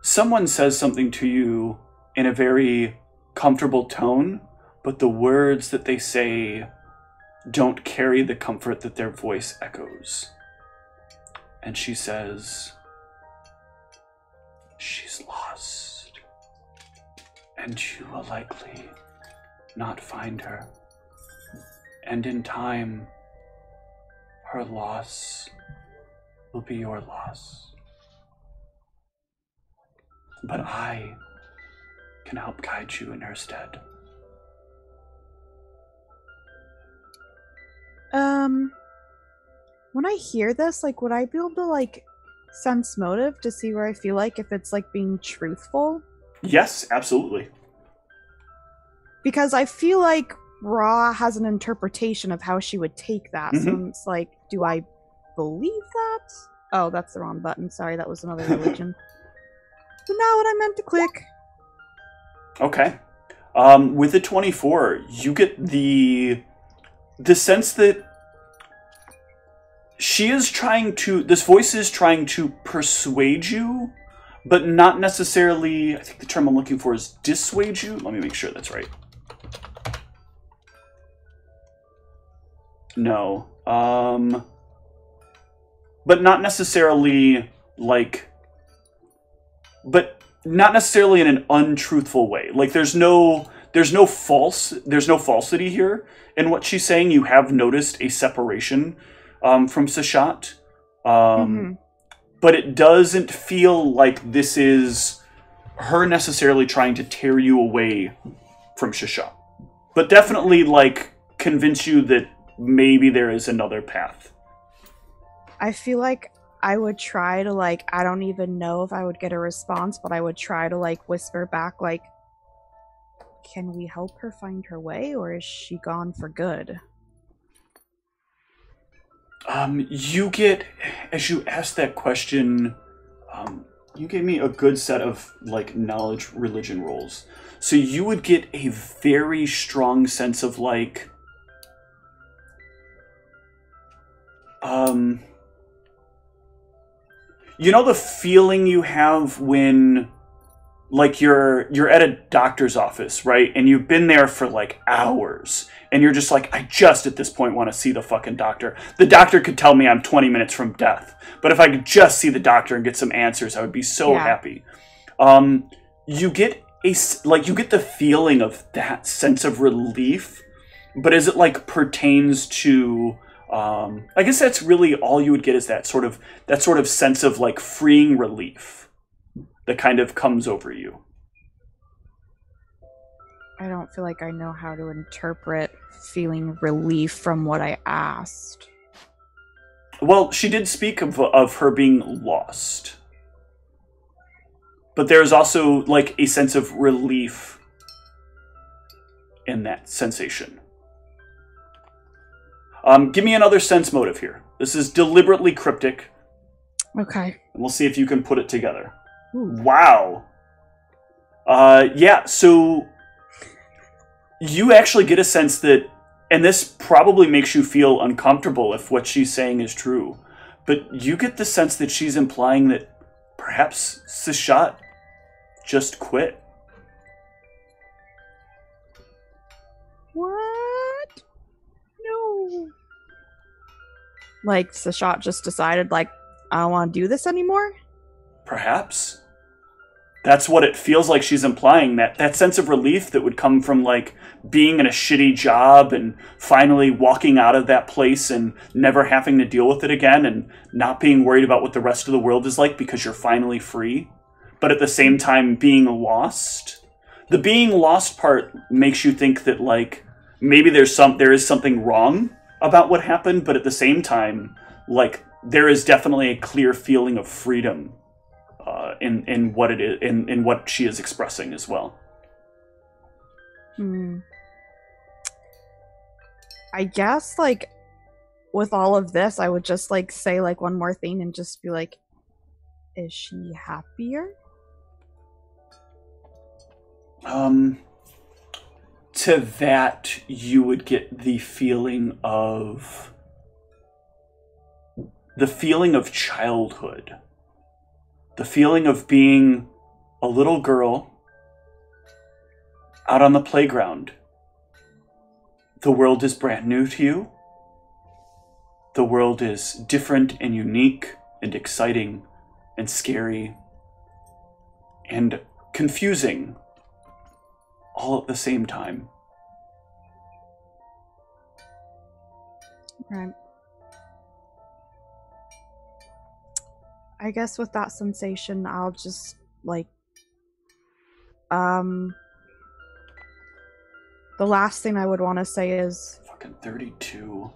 someone says something to you in a very comfortable tone, but the words that they say don't carry the comfort that their voice echoes. And she says, "She's lost. And you will likely not find her. And in time, her loss will be your loss. But I can help guide you in her stead." When I hear this, like, would I be able to, like, sense motive to see where I feel like if it's, like, being truthful? Yes, absolutely. Because I feel like Ra has an interpretation of how she would take that. Mm-hmm. So it's like, do I believe that? Oh, that's the wrong button. Sorry, that was another religion. But not what I meant to click. Okay. With the 24, you get the sense that this voice is trying to persuade you, but not necessarily, I think the term I'm looking for is dissuade you. Let me make sure that's right. No. But not necessarily in an untruthful way. Like there's no falsity here in what she's saying. You have noticed a separation from Sashat. But it doesn't feel like this is her necessarily trying to tear you away from Sashat. But definitely like convince you that maybe there is another path. I feel like I would try to, like, I don't even know if I would get a response, but I would try to, like, whisper back, like, can we help her find her way, or is she gone for good? You get, as you ask that question, you gave me a good set of, like, knowledge religion rolls. So you would get a very strong sense of, like, you know the feeling you have when, like, you're at a doctor's office, right? And you've been there for, like, hours. And you're just like, I just at this point want to see the fucking doctor. The doctor could tell me I'm 20 minutes from death. But if I could just see the doctor and get some answers, I would be so happy. You get the feeling of that sense of relief. But as it, like, pertains to... I guess that's really all you would get is that sort of sense of, like, freeing relief. that kind of comes over you. I don't feel like I know how to interpret feeling relief from what I asked. Well, she did speak of her being lost. But there's also, like, a sense of relief in that sensation. Give me another sense motive here. This is deliberately cryptic. Okay. And we'll see if you can put it together. Ooh. Wow. Yeah, so you actually get a sense that, and this probably makes you feel uncomfortable if what she's saying is true, but you get the sense that she's implying that perhaps Sashat just quit. What? No. Like, Sashat just decided, like, I don't want to do this anymore? Perhaps. That's what it feels like she's implying, that sense of relief that would come from, like, being in a shitty job and finally walking out of that place and never having to deal with it again and not being worried about what the rest of the world is like because you're finally free. But at the same time, being lost. The being lost part makes you think that, like, maybe there is something wrong about what happened, but at the same time, like, there is definitely a clear feeling of freedom in what it is, in what she is expressing as well. I guess, like, with all of this, I would just, like, say, like, one more thing and just be like, is she happier? To that, you would get the feeling of childhood. The feeling of being a little girl out on the playground. The world is brand new to you. The world is different and unique and exciting and scary and confusing all at the same time. Right. I guess with that sensation, I'll just, like, the last thing I would want to say is... Fucking 32.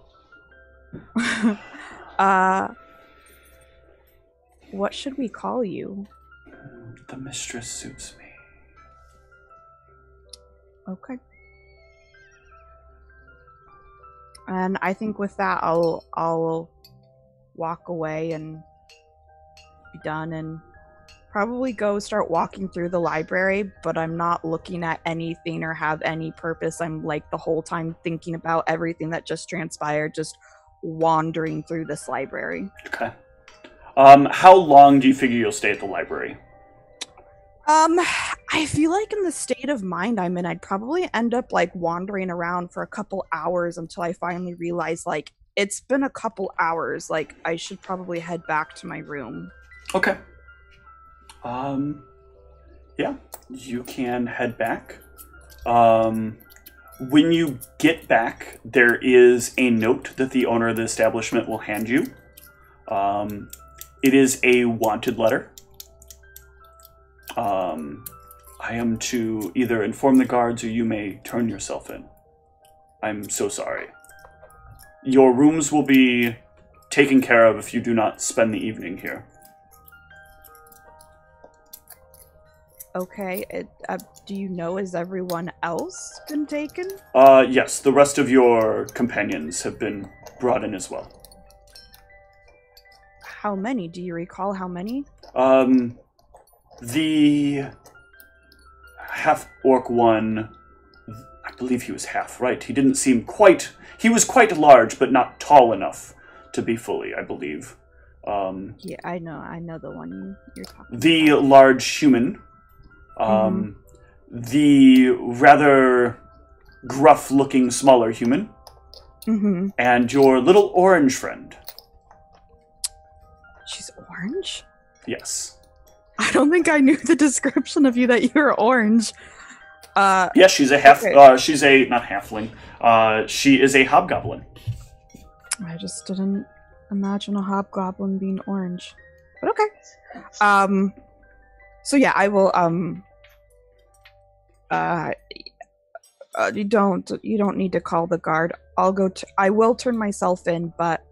What should we call you? The mistress suits me. Okay. And I think with that, I'll walk away and be done and probably go start walking through the library, but I'm not looking at anything or have any purpose. I'm, like, the whole time thinking about everything that just transpired, just wandering through this library. Okay. How long do you figure you'll stay at the library? I feel like in the state of mind I'm in, I'd probably end up, like, wandering around for a couple hours until I finally realize, like, it's been a couple hours. Like, I should probably head back to my room. Okay. Yeah, you can head back. When you get back, there is a note that the owner of the establishment will hand you. It is a wanted letter. I am to either inform the guards or you may turn yourself in. I'm so sorry. Your rooms will be taken care of if you do not spend the evening here. Okay, do you know, has everyone else been taken? Yes, the rest of your companions have been brought in as well. How many? Do you recall how many? The half-orc one, I believe he was half, right? He didn't seem quite... He was quite large, but not tall enough to be fully, I believe. Yeah, I know the one you're talking about. The large human... The rather gruff-looking smaller human, and your little orange friend. She's orange? Yes. I don't think I knew the description of you that you were orange. Yes, she's a half. Okay. She's a not halfling. She is a hobgoblin. I just didn't imagine a hobgoblin being orange, but okay. So yeah, I will. You don't need to call the guard. I will turn myself in, but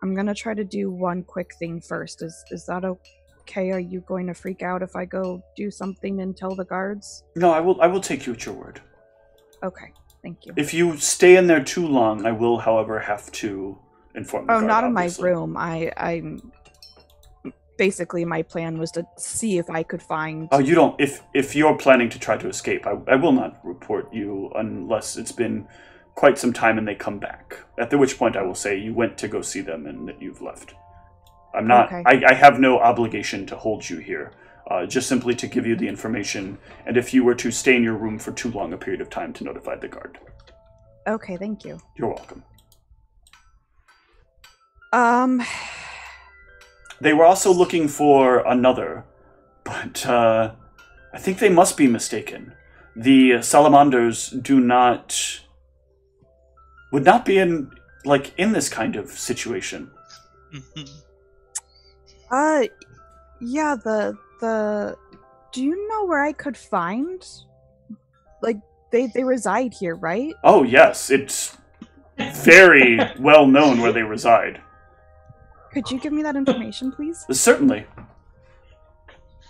I'm gonna try to do one quick thing first. Is that okay? Are you going to freak out if I go do something and tell the guards? No, I will take you at your word. Okay, thank you. If you stay in there too long, I will, however, have to inform the guard. Oh, not in obviously. my room. I'm basically, my plan was to see if I could find... Oh, you don't... If you're planning to try to escape, I will not report you unless it's been quite some time and they come back. At which point I will say you went to go see them and that you've left. I'm not... Okay. I have no obligation to hold you here. Just simply to give you the information, and if you were to stay in your room for too long a period of time, to notify the guard. Okay, thank you. You're welcome. They were also looking for another, but I think they must be mistaken. The salamanders would not be in this kind of situation. Yeah, do you know where I could find? They reside here, right? Oh, yes, it's very well known where they reside. Could you give me that information, please? Certainly.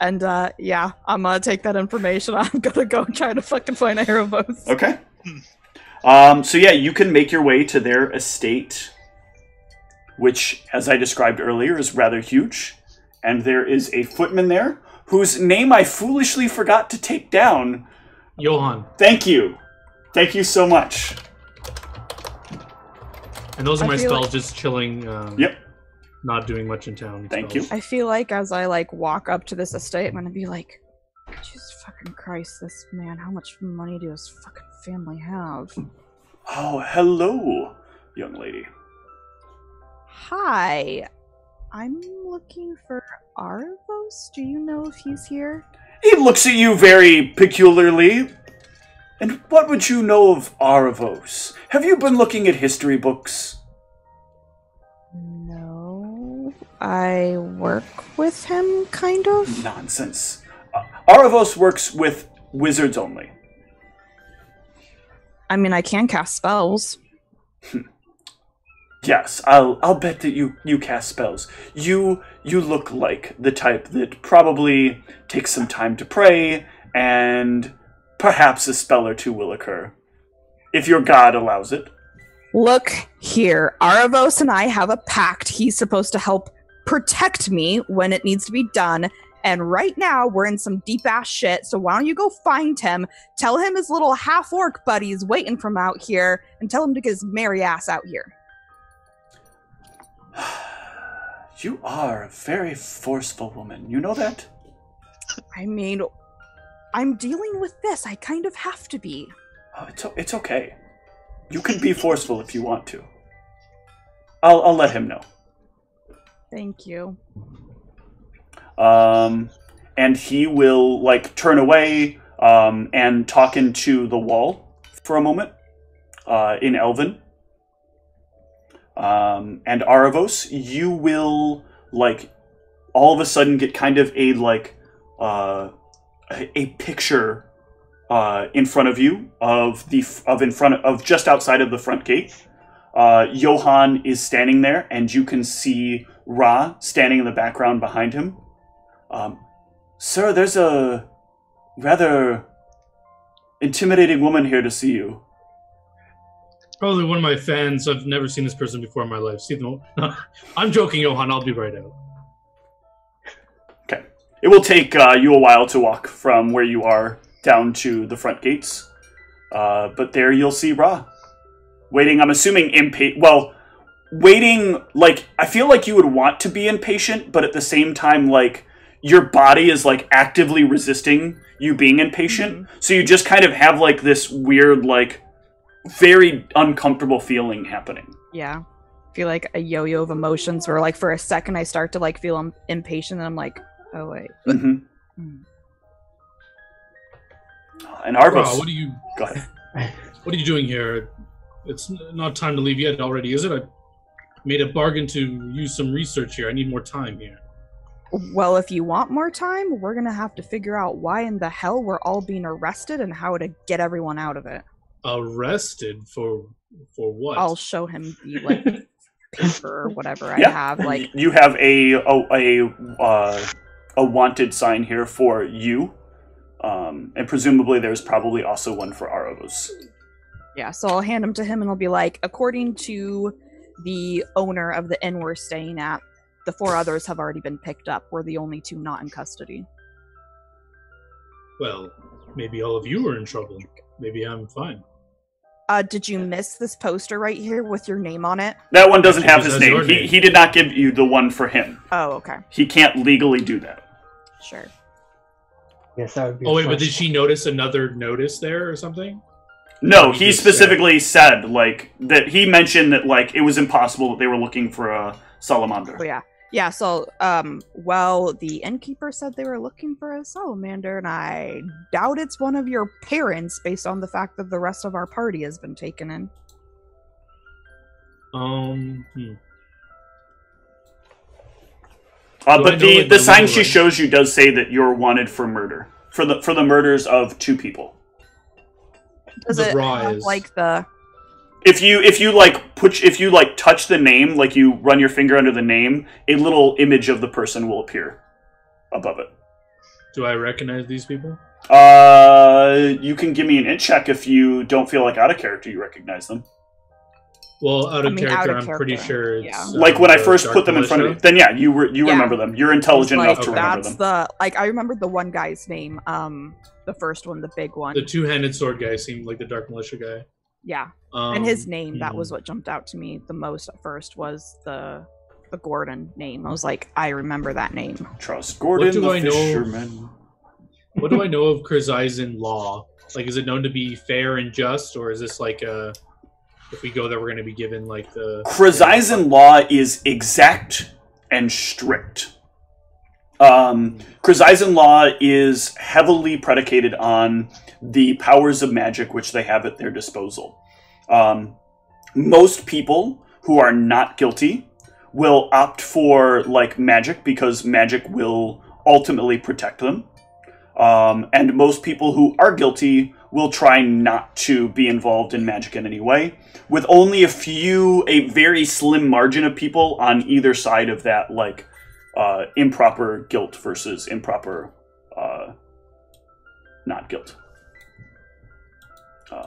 And, yeah, I'm gonna take that information. I'm gonna go try to fucking find Erebos. Okay. So yeah, you can make your way to their estate, which, as I described earlier, is rather huge. And there is a footman there, whose name I foolishly forgot to take down. Johan. Thank you. Thank you so much. And those are my spells, just chilling. Yep. Not doing much in town. Thank you. I feel like as I walk up to this estate, I'm gonna be like, Jesus fucking Christ, this man, how much money do his fucking family have? Oh, hello, young lady. Hi. I'm looking for Arvos. Do you know if he's here? He looks at you very peculiarly. And what would you know of Arvos? Have you been looking at history books? No. I work with him, kind of? Nonsense. Arvos works with wizards only. I mean, I can cast spells. Yes, I'll bet that you cast spells. You look like the type that probably takes some time to pray, and perhaps a spell or two will occur. If your god allows it. Look here, Aravos and I have a pact. He's supposed to help protect me when it needs to be done, and right now we're in some deep-ass shit, so why don't you go find him, tell him his little half-orc buddy is waiting for him out here, and tell him to get his merry ass out here. You are a very forceful woman. You know that? I mean, I'm dealing with this. I kind of have to be. Oh, it's okay. You can be forceful if you want to. I'll let him know. Thank you. And he will turn away and talk into the wall for a moment in Elven. And Aravos, you will all of a sudden get kind of a picture in front of you of just outside of the front gate. Johan is standing there, and you can see Ra standing in the background behind him. Sir, there's a rather intimidating woman here to see you. Probably one of my fans. I've never seen this person before in my life. See them? I'm joking, Johan. I'll be right out. Okay. It will take you a while to walk from where you are down to the front gates. But there you'll see Ra. Waiting, I'm assuming waiting, I feel like you would want to be impatient, but at the same time, your body is, actively resisting you being impatient. Mm-hmm. So you just kind of have, this weird, very uncomfortable feeling happening. Yeah. I feel like a yo-yo of emotions where, for a second I start to, feel impatient, and I'm like, oh, wait. Mm-hmm. And Arvos... Wow, what are you... Go ahead. What are you doing here? It's not time to leave yet already, is it? I made a bargain to use some research here. I need more time here. Well, if you want more time, we're gonna have to figure out why in the hell we're all being arrested and how to get everyone out of it. Arrested for what? I'll show him the paper or whatever I Yeah. have. Like, you have a wanted sign here for you, and presumably there's probably also one for Aros. yeah. So I'll hand them to him, and I'll be like, according to the owner of the inn we're staying at, the 4 others have already been picked up. We're the only 2 not in custody. Well, maybe all of you are in trouble. Maybe I'm fine. Did you miss this poster right here with your name on it? That one doesn't have his Actually, name. it says your name. He did not give you the one for him. Oh, okay. He can't legally do that. Sure. Yes, that would be. Oh wait, but did she notice another notice there or something? No, He he just specifically said like that. He mentioned that like it was impossible that they were looking for a salamander. Oh, yeah. Yeah, so, well, the innkeeper said they were looking for a salamander, and I doubt it's one of your parents based on the fact that the rest of our party has been taken in. But Do I know, the like, sign my she rights? shows you does say that you're wanted for murder for the murders of 2 people. Does The it raw have, is- like, the... If you touch the name, like you run your finger under the name, a little image of the person will appear above it. Do I recognize these people? You can give me an int check if you don't feel like out of character you recognize them. Well, out of I mean, character, out of I'm pretty character, sure it's... yeah. Like when I the first Dark put them in front of you, Militia. then yeah, you Yeah. remember them. You're intelligent Like, enough to remember that's them. the... Like, I remembered the one guy's name, the first one, the big one. The 2-handed sword guy seemed like the Dark Militia guy. Yeah. And his name, that hmm. was what jumped out to me the most at first, was the Gordon name. I was like, I remember that name. Trust Gordon, do the I know? fisherman. What do I know of Krazaisan law? Like, is it known to be fair and just, or is this like if we go there, we're going to be given like the... Krazaisan law is exact and strict. Krazaisan law is heavily predicated on the powers of magic which they have at their disposal. Most people who are not guilty will opt for like magic because magic will ultimately protect them. And most people who are guilty will try not to be involved in magic in any way, with only a very slim margin of people on either side of that, like improper guilt versus improper not guilt.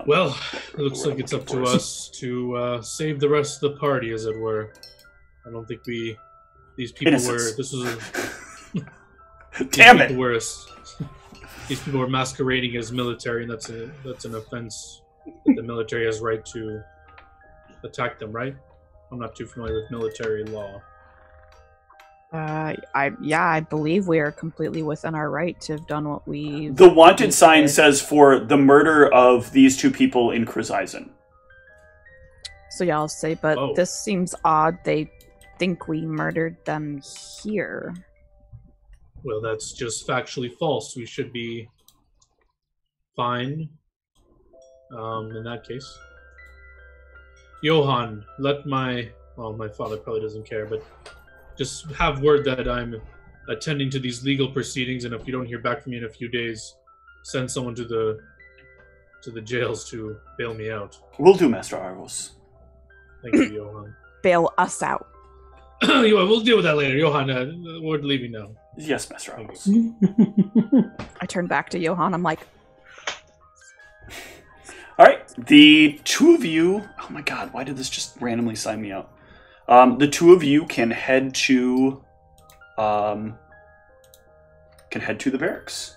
Well, it looks like it's up to us to save the rest of the party, as it were. I don't think these people Innocence. this was Damn it! These people were masquerading as military, and that's an offense that the military has right to attack them, right? I'm not too familiar with military law. I believe we are completely within our right to have done what we... The wanted sign says for the murder of these 2 people in Krazaisan. So yeah, I'll say, but Oh. this seems odd. They think we murdered them here. Well, that's just factually false. We should be fine in that case. Johann, let my father probably doesn't care, but just have word that I'm attending to these legal proceedings, and if you don't hear back from me in a few days, send someone to the jails to bail me out. Will do, Master Argos. Thank you, Johann. Bail us out. We'll deal with that later. Johann, we're leaving now. Yes, Master Argos. I turn back to Johann. I'm like, All right, the 2 of you... Oh my god, why did this just randomly sign me out? The 2 of you can head to the barracks.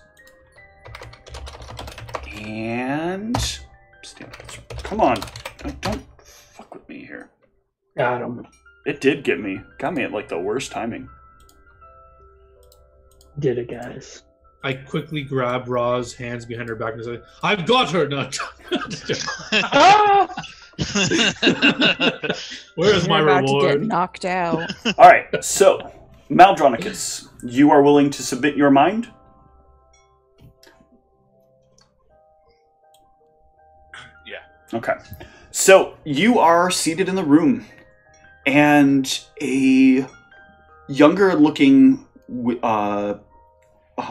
And come on, don't fuck with me here. Got him. It did get me. Got me at like the worst timing. Did it, guys. I quickly grab Ra's hands behind her back and say, I've got her! No. Where's my you're about to get reward? knocked out. All right, so Maldronicus, you are willing to submit your mind? Yeah. Okay. So you are seated in the room, and a younger-looking a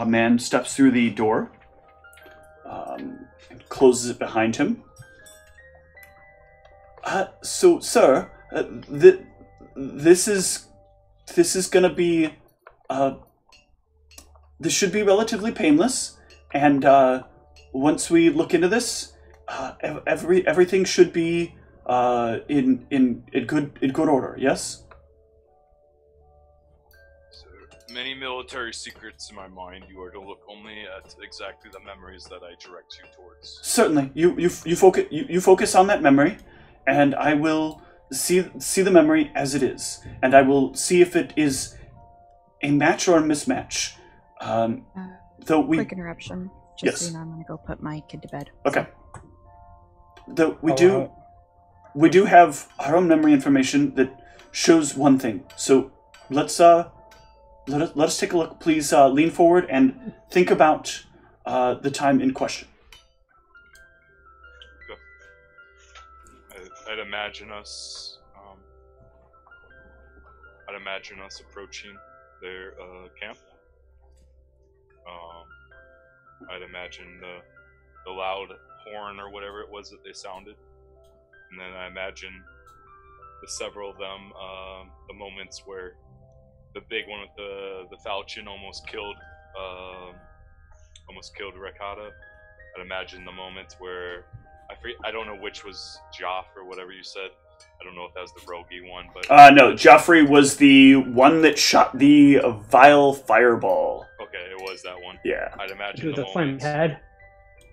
man steps through the door and closes it behind him. So, sir, this is going to be this should be relatively painless, and once we look into this, everything should be in good order. Yes. Many military secrets in my mind. You are to look only at exactly the memories that I direct you towards. Certainly, you focus on that memory, and I will see the memory as it is, and I will see if it is a match or a mismatch. Quick interruption. Just yes. so you know, I'm gonna go put my kid to bed. Okay. Though we do have our own memory information that shows one thing. So let's let us take a look. Please lean forward and think about the time in question. I'd imagine us. I'd imagine us approaching their camp. I'd imagine the loud horn or whatever it was that they sounded, and then I imagine the several of them, the moments where the big one with the falchion almost killed Rakata. I'd imagine the moments where I don't know which was Joff or whatever you said. I don't know if that was the roguey one, but no, Joffrey was the one that shot the vile fireball. Okay, it was that one. Yeah. I'd imagine the flame head.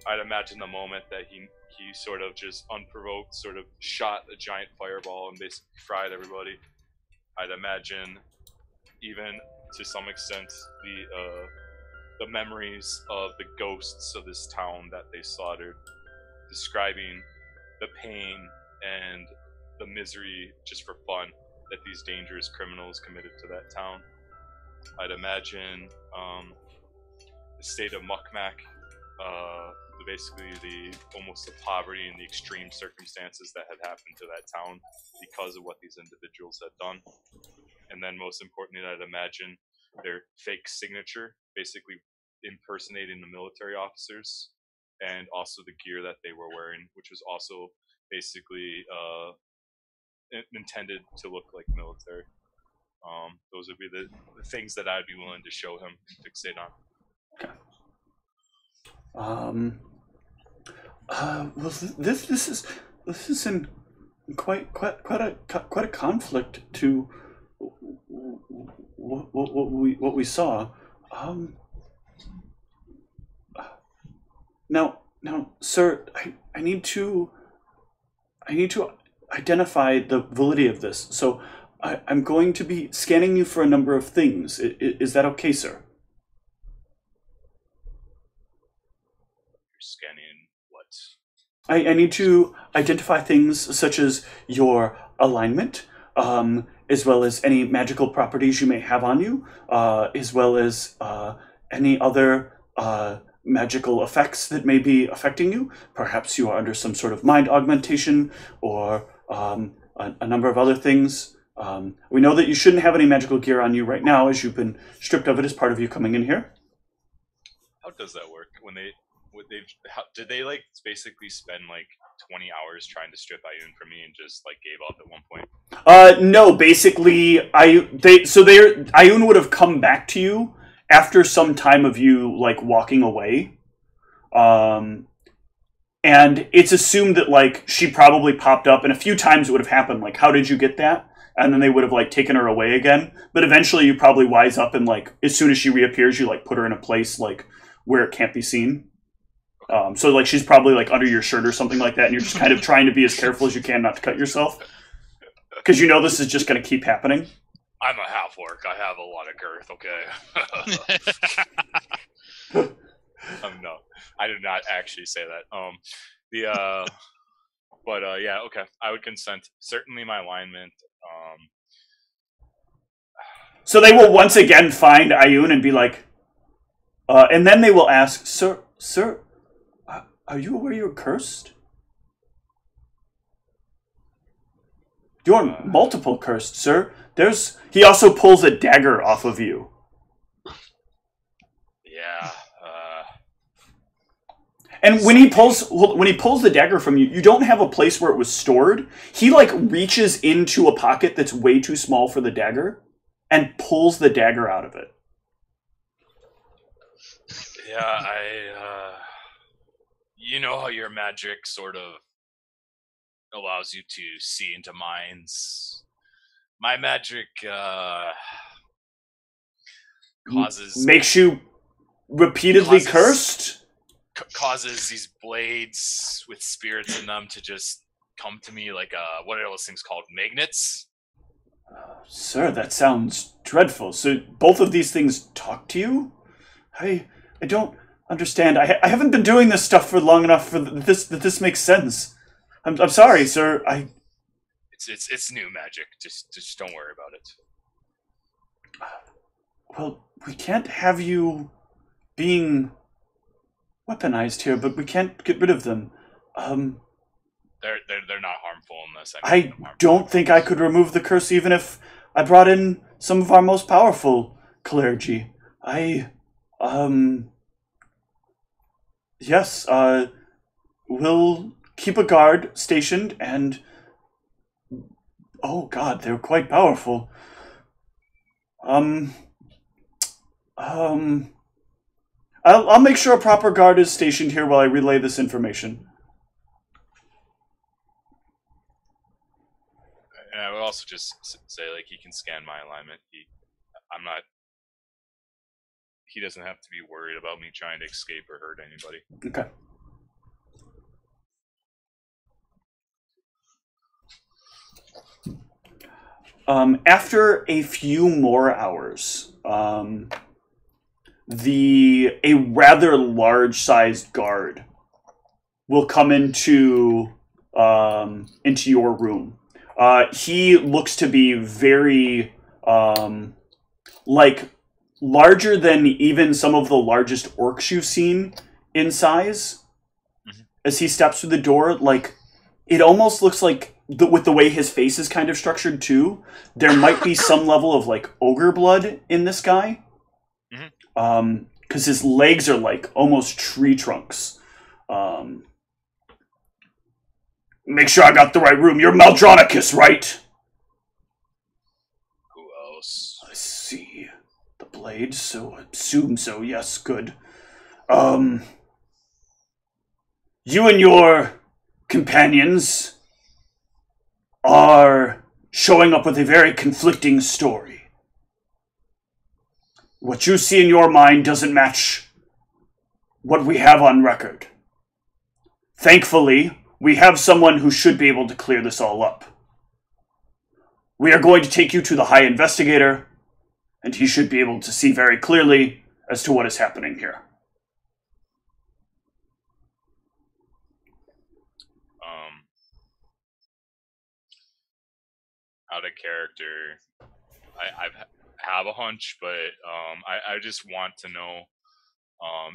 I'd imagine the moment that he sort of just unprovoked sort of shot a giant fireball and basically fried everybody. I'd imagine, even to some extent, the memories of the ghosts of this town that they slaughtered, describing the pain and the misery just for fun that these dangerous criminals committed to that town. I'd imagine the state of Mukmak, basically almost the poverty and the extreme circumstances that had happened to that town because of what these individuals had done. And then most importantly, I'd imagine their fake signature, basically impersonating the military officers, and also the gear that they were wearing, which was also basically intended to look like military. Those would be the things that I'd be willing to show him and fixate on. Okay. Well, this is in quite a conflict to what we saw. Now, sir, I need to identify the validity of this. So I'm going to be scanning you for a number of things. Is that okay, sir? You're scanning what? I need to identify things such as your alignment, as well as any magical properties you may have on you, as well as any other magical effects that may be affecting you. Perhaps you are under some sort of mind augmentation or a number of other things. We know that you shouldn't have any magical gear on you right now, as you've been stripped of it as part of you coming in here. How does that work? Did they like basically spend like 20 hours trying to strip Ayun from me and just like gave up at one point? No, basically Ayun would have come back to you after some time of you like walking away. And it's assumed that like she probably popped up, and a few times it would have happened like, how did you get that? And then they would have like taken her away again. But eventually you probably wise up, and like as soon as she reappears, you like put her in a place like where it can't be seen. So like she's probably like under your shirt or something like that, and you're just kind of trying to be as careful as you can not to cut yourself, because you know this is just going to keep happening. I'm a half-orc. I have a lot of girth, okay? No, I did not actually say that. Yeah, okay. I would consent. Certainly my alignment. So they will once again find Ayun and be like, and then they will ask, Sir, are you aware you're cursed? You're multiple cursed, sir. He also pulls a dagger off of you. And when he pulls the dagger from you, you don't have a place where it was stored. He like reaches into a pocket that's way too small for the dagger and pulls the dagger out of it. Yeah, you know how your magic sort of allows you to see into minds. My magic causes makes you repeatedly cursed. Causes these blades with spirits in them to just come to me like what are those things called? Magnets? Sir, that sounds dreadful. So both of these things talk to you? I don't understand. I haven't been doing this stuff for long enough for this makes sense. I'm sorry, sir. It's new magic. Just don't worry about it. Well, we can't have you being weaponized here, but we can't get rid of them. They're not harmful unless I don't think I could remove the curse even if I brought in some of our most powerful clergy. Yes, we'll keep a guard stationed and oh god, they're quite powerful. I'll make sure a proper guard is stationed here while I relay this information. And I would also just say, like, he can scan my alignment. He doesn't have to be worried about me trying to escape or hurt anybody. Okay. After a few more hours, a rather large-sized guard will come into your room. He looks to be very larger than even some of the largest orcs you've seen in size. Mm-hmm. As he steps through the door, like it almost looks like with the way his face is kind of structured too, there might be some level of like ogre blood in this guy. Mm-hmm. Because his legs are like almost tree trunks. Make sure I got the right room. You're Maldronicus, right? Who else? I see. The blade, so I assume so. Yes, good. You and your companions are showing up with a very conflicting story. What you see in your mind doesn't match what we have on record. Thankfully, we have someone who should be able to clear this all up. We are going to take you to the High Investigator, and he should be able to see very clearly as to what is happening here. Out of character, I have a hunch, but I just want to know,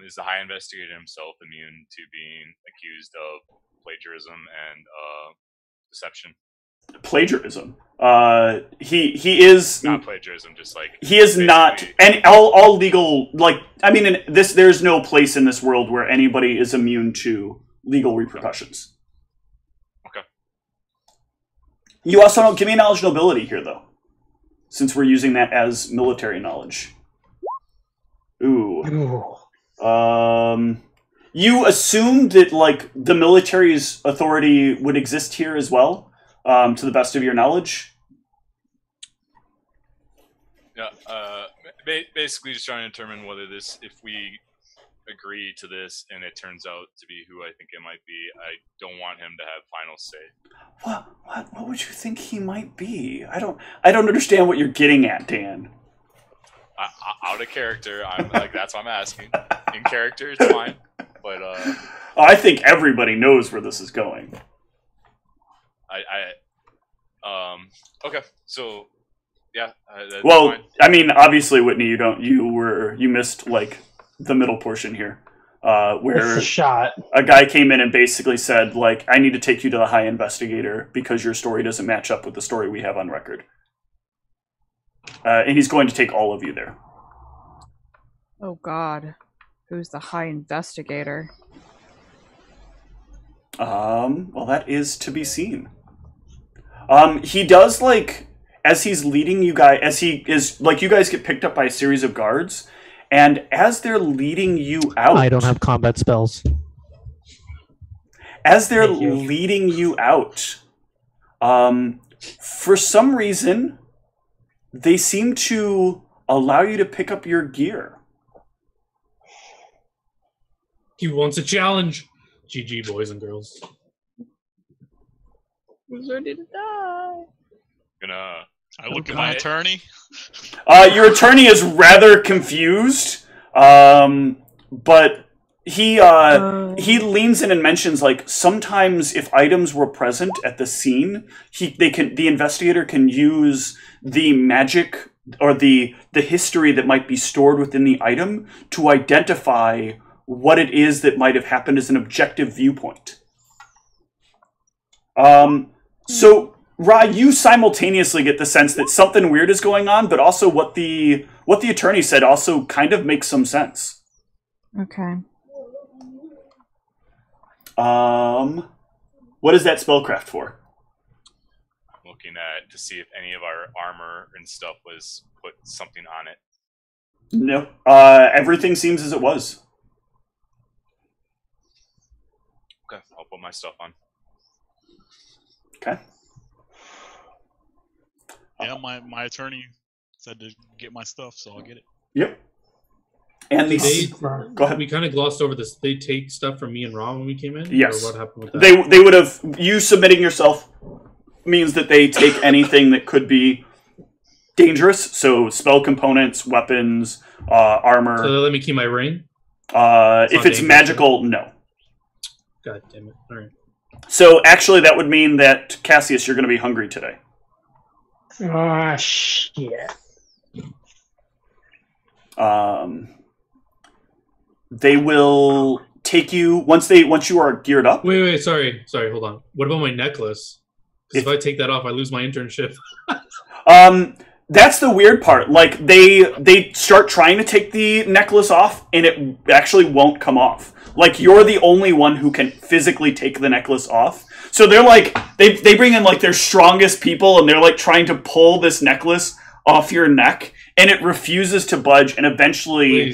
is the High Investigator himself immune to being accused of plagiarism and deception? Plagiarism. He is not plagiarism, just like he is not, and all legal, like I mean, in this there's no place in this world where anybody is immune to legal repercussions. Okay. You also don't give me knowledge nobility here, though, since we're using that as military knowledge. Ooh. You assumed that like the military's authority would exist here as well, to the best of your knowledge. Yeah. Basically, just trying to determine whether if we agree to this and it turns out to be who I think it might be, I don't want him to have final say. What would you think he might be? I don't understand what you're getting at, Dan. Out of character, I'm like that's what I'm asking. In character, it's fine, but I think everybody knows where this is going. Okay, so yeah. Well, fine. I mean, obviously, Whitney, you missed like the middle portion here, where a guy came in and basically said, like, I need to take you to the High Investigator because your story doesn't match up with the story we have on record. And he's going to take all of you there. Oh God, who's the High Investigator? Well, that is to be seen. He does, like, as he's leading you guys, as he is, like, you guys get picked up by a series of guards, and as they're leading you out... I don't have combat spells. As they're leading you out, for some reason, they seem to allow you to pick up your gear. He wants a challenge. GG, boys and girls. Who's ready to die? I look at my attorney. Your attorney is rather confused, but he leans in and mentions, like, sometimes if items were present at the scene, the investigator can use the magic or the history that might be stored within the item to identify what it is that might have happened as an objective viewpoint. So, Ra, you simultaneously get the sense that something weird is going on, but also what the attorney said also kind of makes some sense. Okay. What is that spellcraft for? Looking at to see if any of our armor and stuff was put something on it. No. Everything seems as it was. Okay, I'll put my stuff on. Okay. Yeah, my attorney said to get my stuff, so I'll get it. Yep. And go ahead. We kind of glossed over this. They take stuff from me and Ra when we came in? Yes. Or what happened with that? They would have... You submitting yourself means that they take anything that could be dangerous. So spell components, weapons, armor. So let me keep my ring? If it's magical, no. God damn it. All right. So actually that would mean that, Cassius, you're going to be hungry today. Ah, shit. They will take you once you are geared up. Wait, sorry, hold on. What about my necklace? Because if I take that off, I lose my internship. That's the weird part. Like, they start trying to take the necklace off, and it actually won't come off. Like, you're the only one who can physically take the necklace off. So they're like, they bring in, like, their strongest people, and they're, like, trying to pull this necklace off your neck, and it refuses to budge, and eventually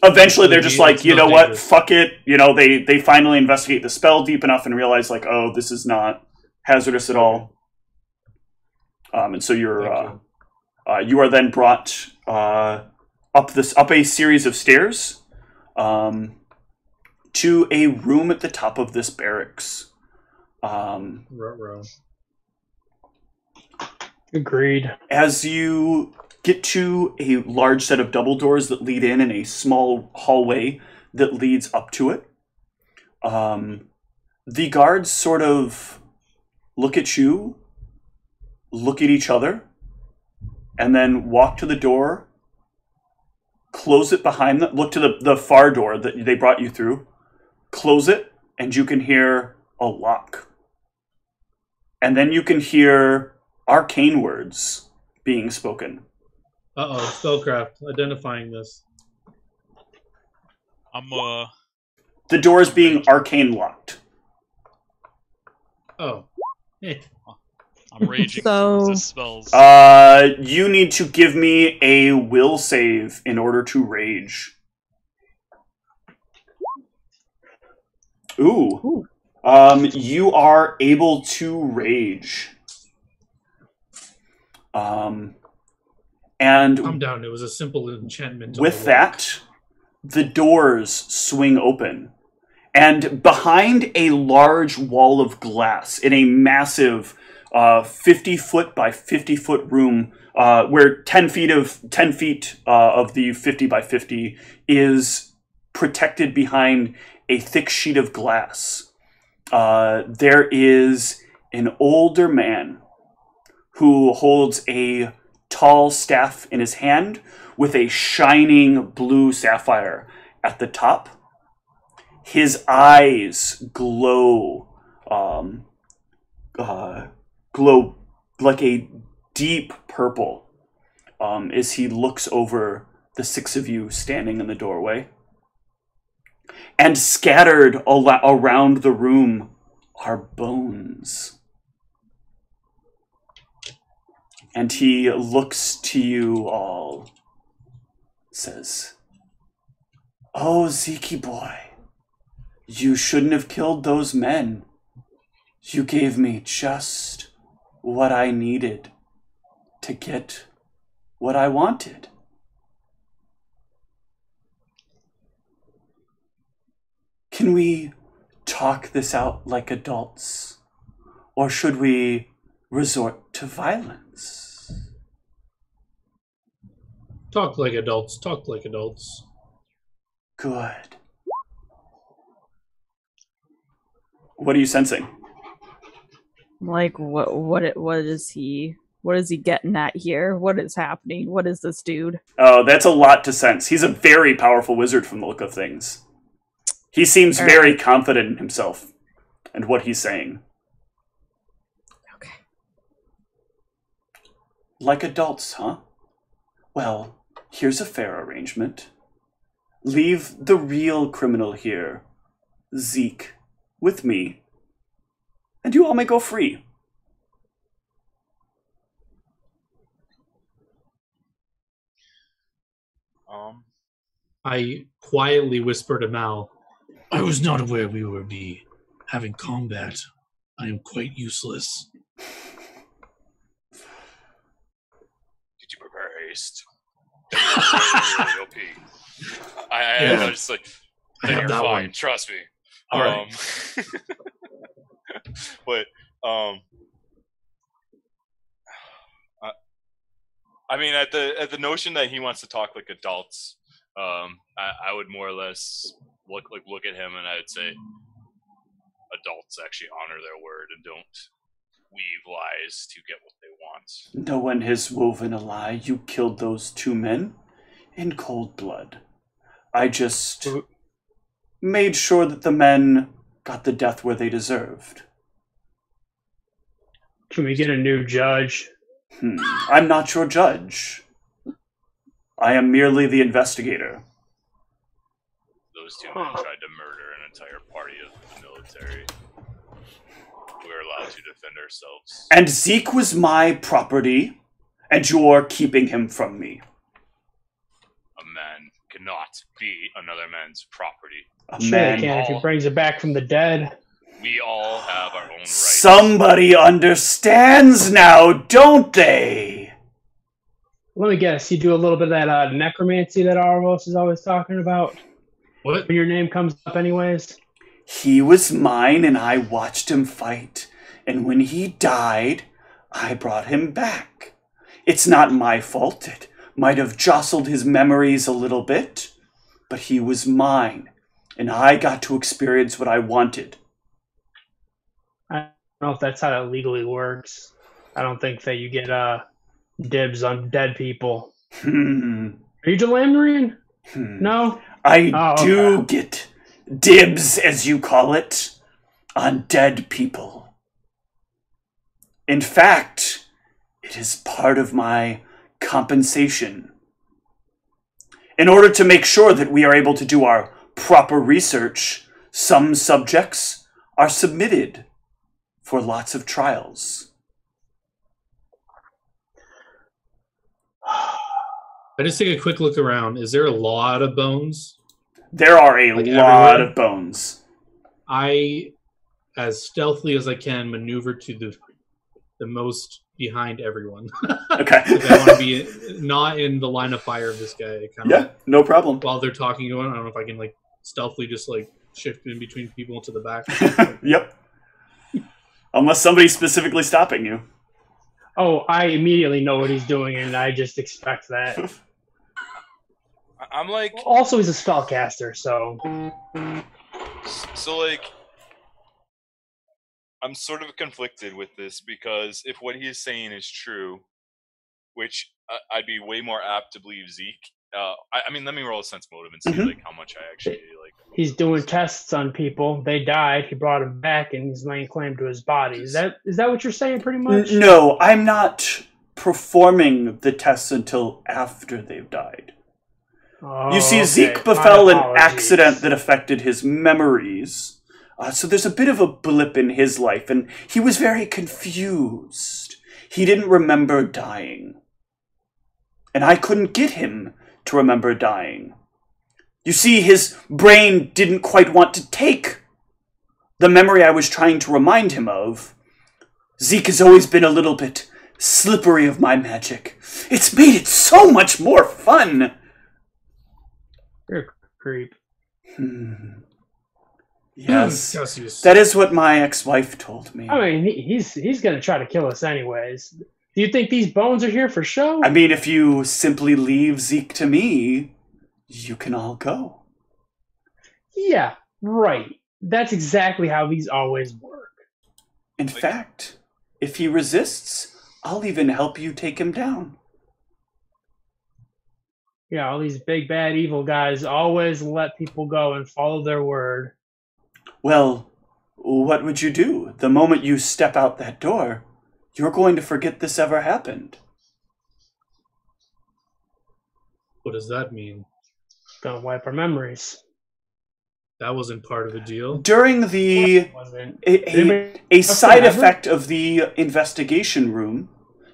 they're just like, you know what, fuck it. You know, they finally investigate the spell deep enough and realize, like, oh, this is not hazardous at all. And so you are then brought up a series of stairs to a room at the top of this barracks. Agreed. As you get to a large set of double doors that lead in and a small hallway that leads up to it, the guards sort of look at you, look at each other, and then walk to the door, close it behind them, look to the far door that they brought you through, close it, and you can hear a lock. And then you can hear arcane words being spoken. Uh-oh, spellcraft, identifying this. The door is being arcane locked. Oh. I'm raging. So, spells. You need to give me a will save in order to rage. Ooh. You are able to rage. And calm down, it was a simple enchantment. With that, the doors swing open. And behind a large wall of glass, in a massive 50-foot by 50-foot room, where 10 feet of the 50 by 50 is protected behind a thick sheet of glass, there is an older man who holds a tall staff in his hand with a shining blue sapphire at the top. His eyes glow like a deep purple as he looks over the six of you standing in the doorway. And scattered around the room are bones. And he looks to you all, says, "Oh, Zeke boy, you shouldn't have killed those men. You gave me just what I needed to get what I wanted." Can we talk this out like adults? Or should we resort to violence? Talk like adults. Talk like adults. Good. What are you sensing? Like, what is he getting at here? What is happening? What is this dude? Oh, that's a lot to sense. He's a very powerful wizard from the look of things. He seems very confident in himself and what he's saying. Okay. Like adults, huh? Well, here's a fair arrangement. Leave the real criminal here, Zeke, with me, and you all may go free. I quietly whisper to Mal, I was not aware we would be having combat. I am quite useless. Did you prepare haste? I just like, then you're fine. One. Trust me. All right. But I mean, at the notion that he wants to talk like adults, I would more or less look at him and I would say, adults actually honor their word and don't weave lies to get what they want. No one has woven a lie. You killed those two men in cold blood. I just made sure that the men got the death where they deserved. Can we get a new judge? I'm not your judge. I am merely the investigator. Those two men tried to murder an entire party of the military. We are allowed to defend ourselves. And Zeke was my property, and you're keeping him from me. A man cannot be another man's property. Sure they can if he brings it back from the dead. We all have our own rights. Somebody understands now, don't they? Let me guess, you do a little bit of that necromancy that Arvos is always talking about? what? When your name comes up anyways? He was mine, and I watched him fight. And when he died, I brought him back. It's not my fault. It might have jostled his memories a little bit, but he was mine, and I got to experience what I wanted. I don't know if that's how that legally works. I don't think that you get dibs on dead people. Are you Delamrian? No? I do get dibs, as you call it, on dead people. In fact, it is part of my compensation. In order to make sure that we are able to do our proper research, some subjects are submitted for lots of trials. I just take a quick look around. Is there a lot of bones? There are a lot of bones. I, as stealthily as I can, maneuver to the most behind everyone. Okay. I want to be not in the line of fire of this guy. Yeah, no problem. While they're talking to him, I don't know if I can stealthily just shift in between people to the back. Yep. Unless somebody's specifically stopping you. Oh, I immediately know what he's doing, and I just expect that. I'm like... Also, he's a spellcaster, so... So, I'm sort of conflicted with this, because if what he is saying is true, which I'd be way more apt to believe Zeke. I mean, let me roll a sense motive and see how much I actually He's doing tests on people. They died. He brought them back, and he's laying claim to his body. Is that what you're saying, pretty much? No, I'm not performing the tests until after they've died. Oh, You see, okay. Zeke befell an accident that affected his memories. So there's a bit of a blip in his life, and he was very confused. He didn't remember dying. And I couldn't get him to remember dying. You see, his brain didn't quite want to take the memory I was trying to remind him of. Zeke has always been a little bit slippery of my magic. It's made it so much more fun. You're a creep. Yes, Cassius. that is what my ex-wife told me. I mean, he's gonna try to kill us anyways. Do you think these bones are here for show? I mean, if you simply leave Zeke to me, you can all go. Yeah, right. That's exactly how these always work. In fact, if he resists, I'll even help you take him down. Yeah, all these big bad evil guys always let people go and follow their word. Well, what would you do? The moment you step out that door, you're going to forget this ever happened. What does that mean? Gonna wipe our memories. That wasn't part of the deal. During the a side effect of the investigation room,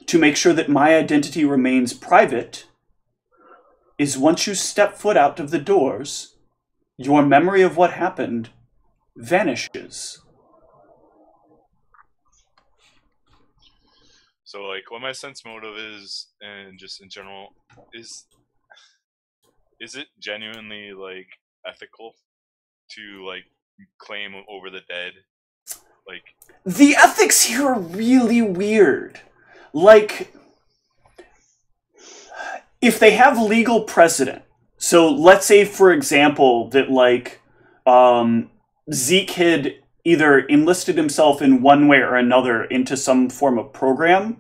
to make sure that my identity remains private, is once you step foot out of the doors, your memory of what happened vanishes. So, like, what my sense motive is, and just in general, is it genuinely, like, ethical to, like, claim over the dead? Like, the ethics here are really weird. Like, if they have legal precedent, so let's say, for example, that, like, Zeke had either enlisted himself in one way or another into some form of program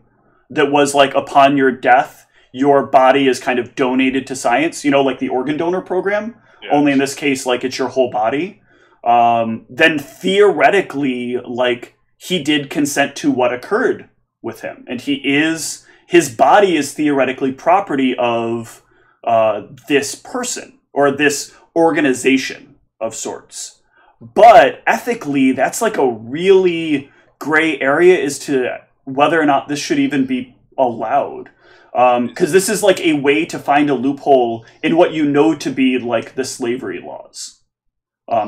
that was, like, upon your death, your body is kind of donated to science, you know, like the organ donor program, only in this case, like, it's your whole body. Then theoretically, like, he did consent to what occurred with him. And his body is theoretically property of this person or this organization of sorts. But ethically, that's like a really gray area as to whether or not this should even be allowed. Because this is like a way to find a loophole in what you know to be like the slavery laws.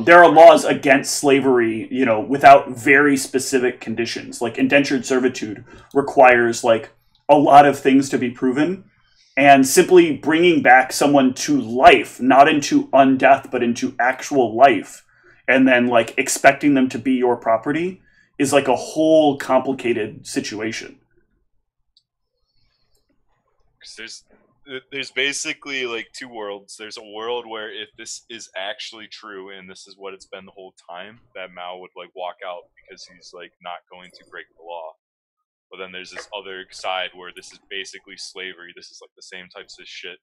There are laws against slavery, you know, without very specific conditions. Like indentured servitude requires like a lot of things to be proven. And simply bringing back someone to life, not into undeath, but into actual life, and then like expecting them to be your property is like a whole complicated situation. There's basically like two worlds. There's a world where if this is actually true and this is what it's been the whole time, that Mao would like walk out because he's like not going to break the law. But then there's this other side where this is basically slavery. This is like the same types of shit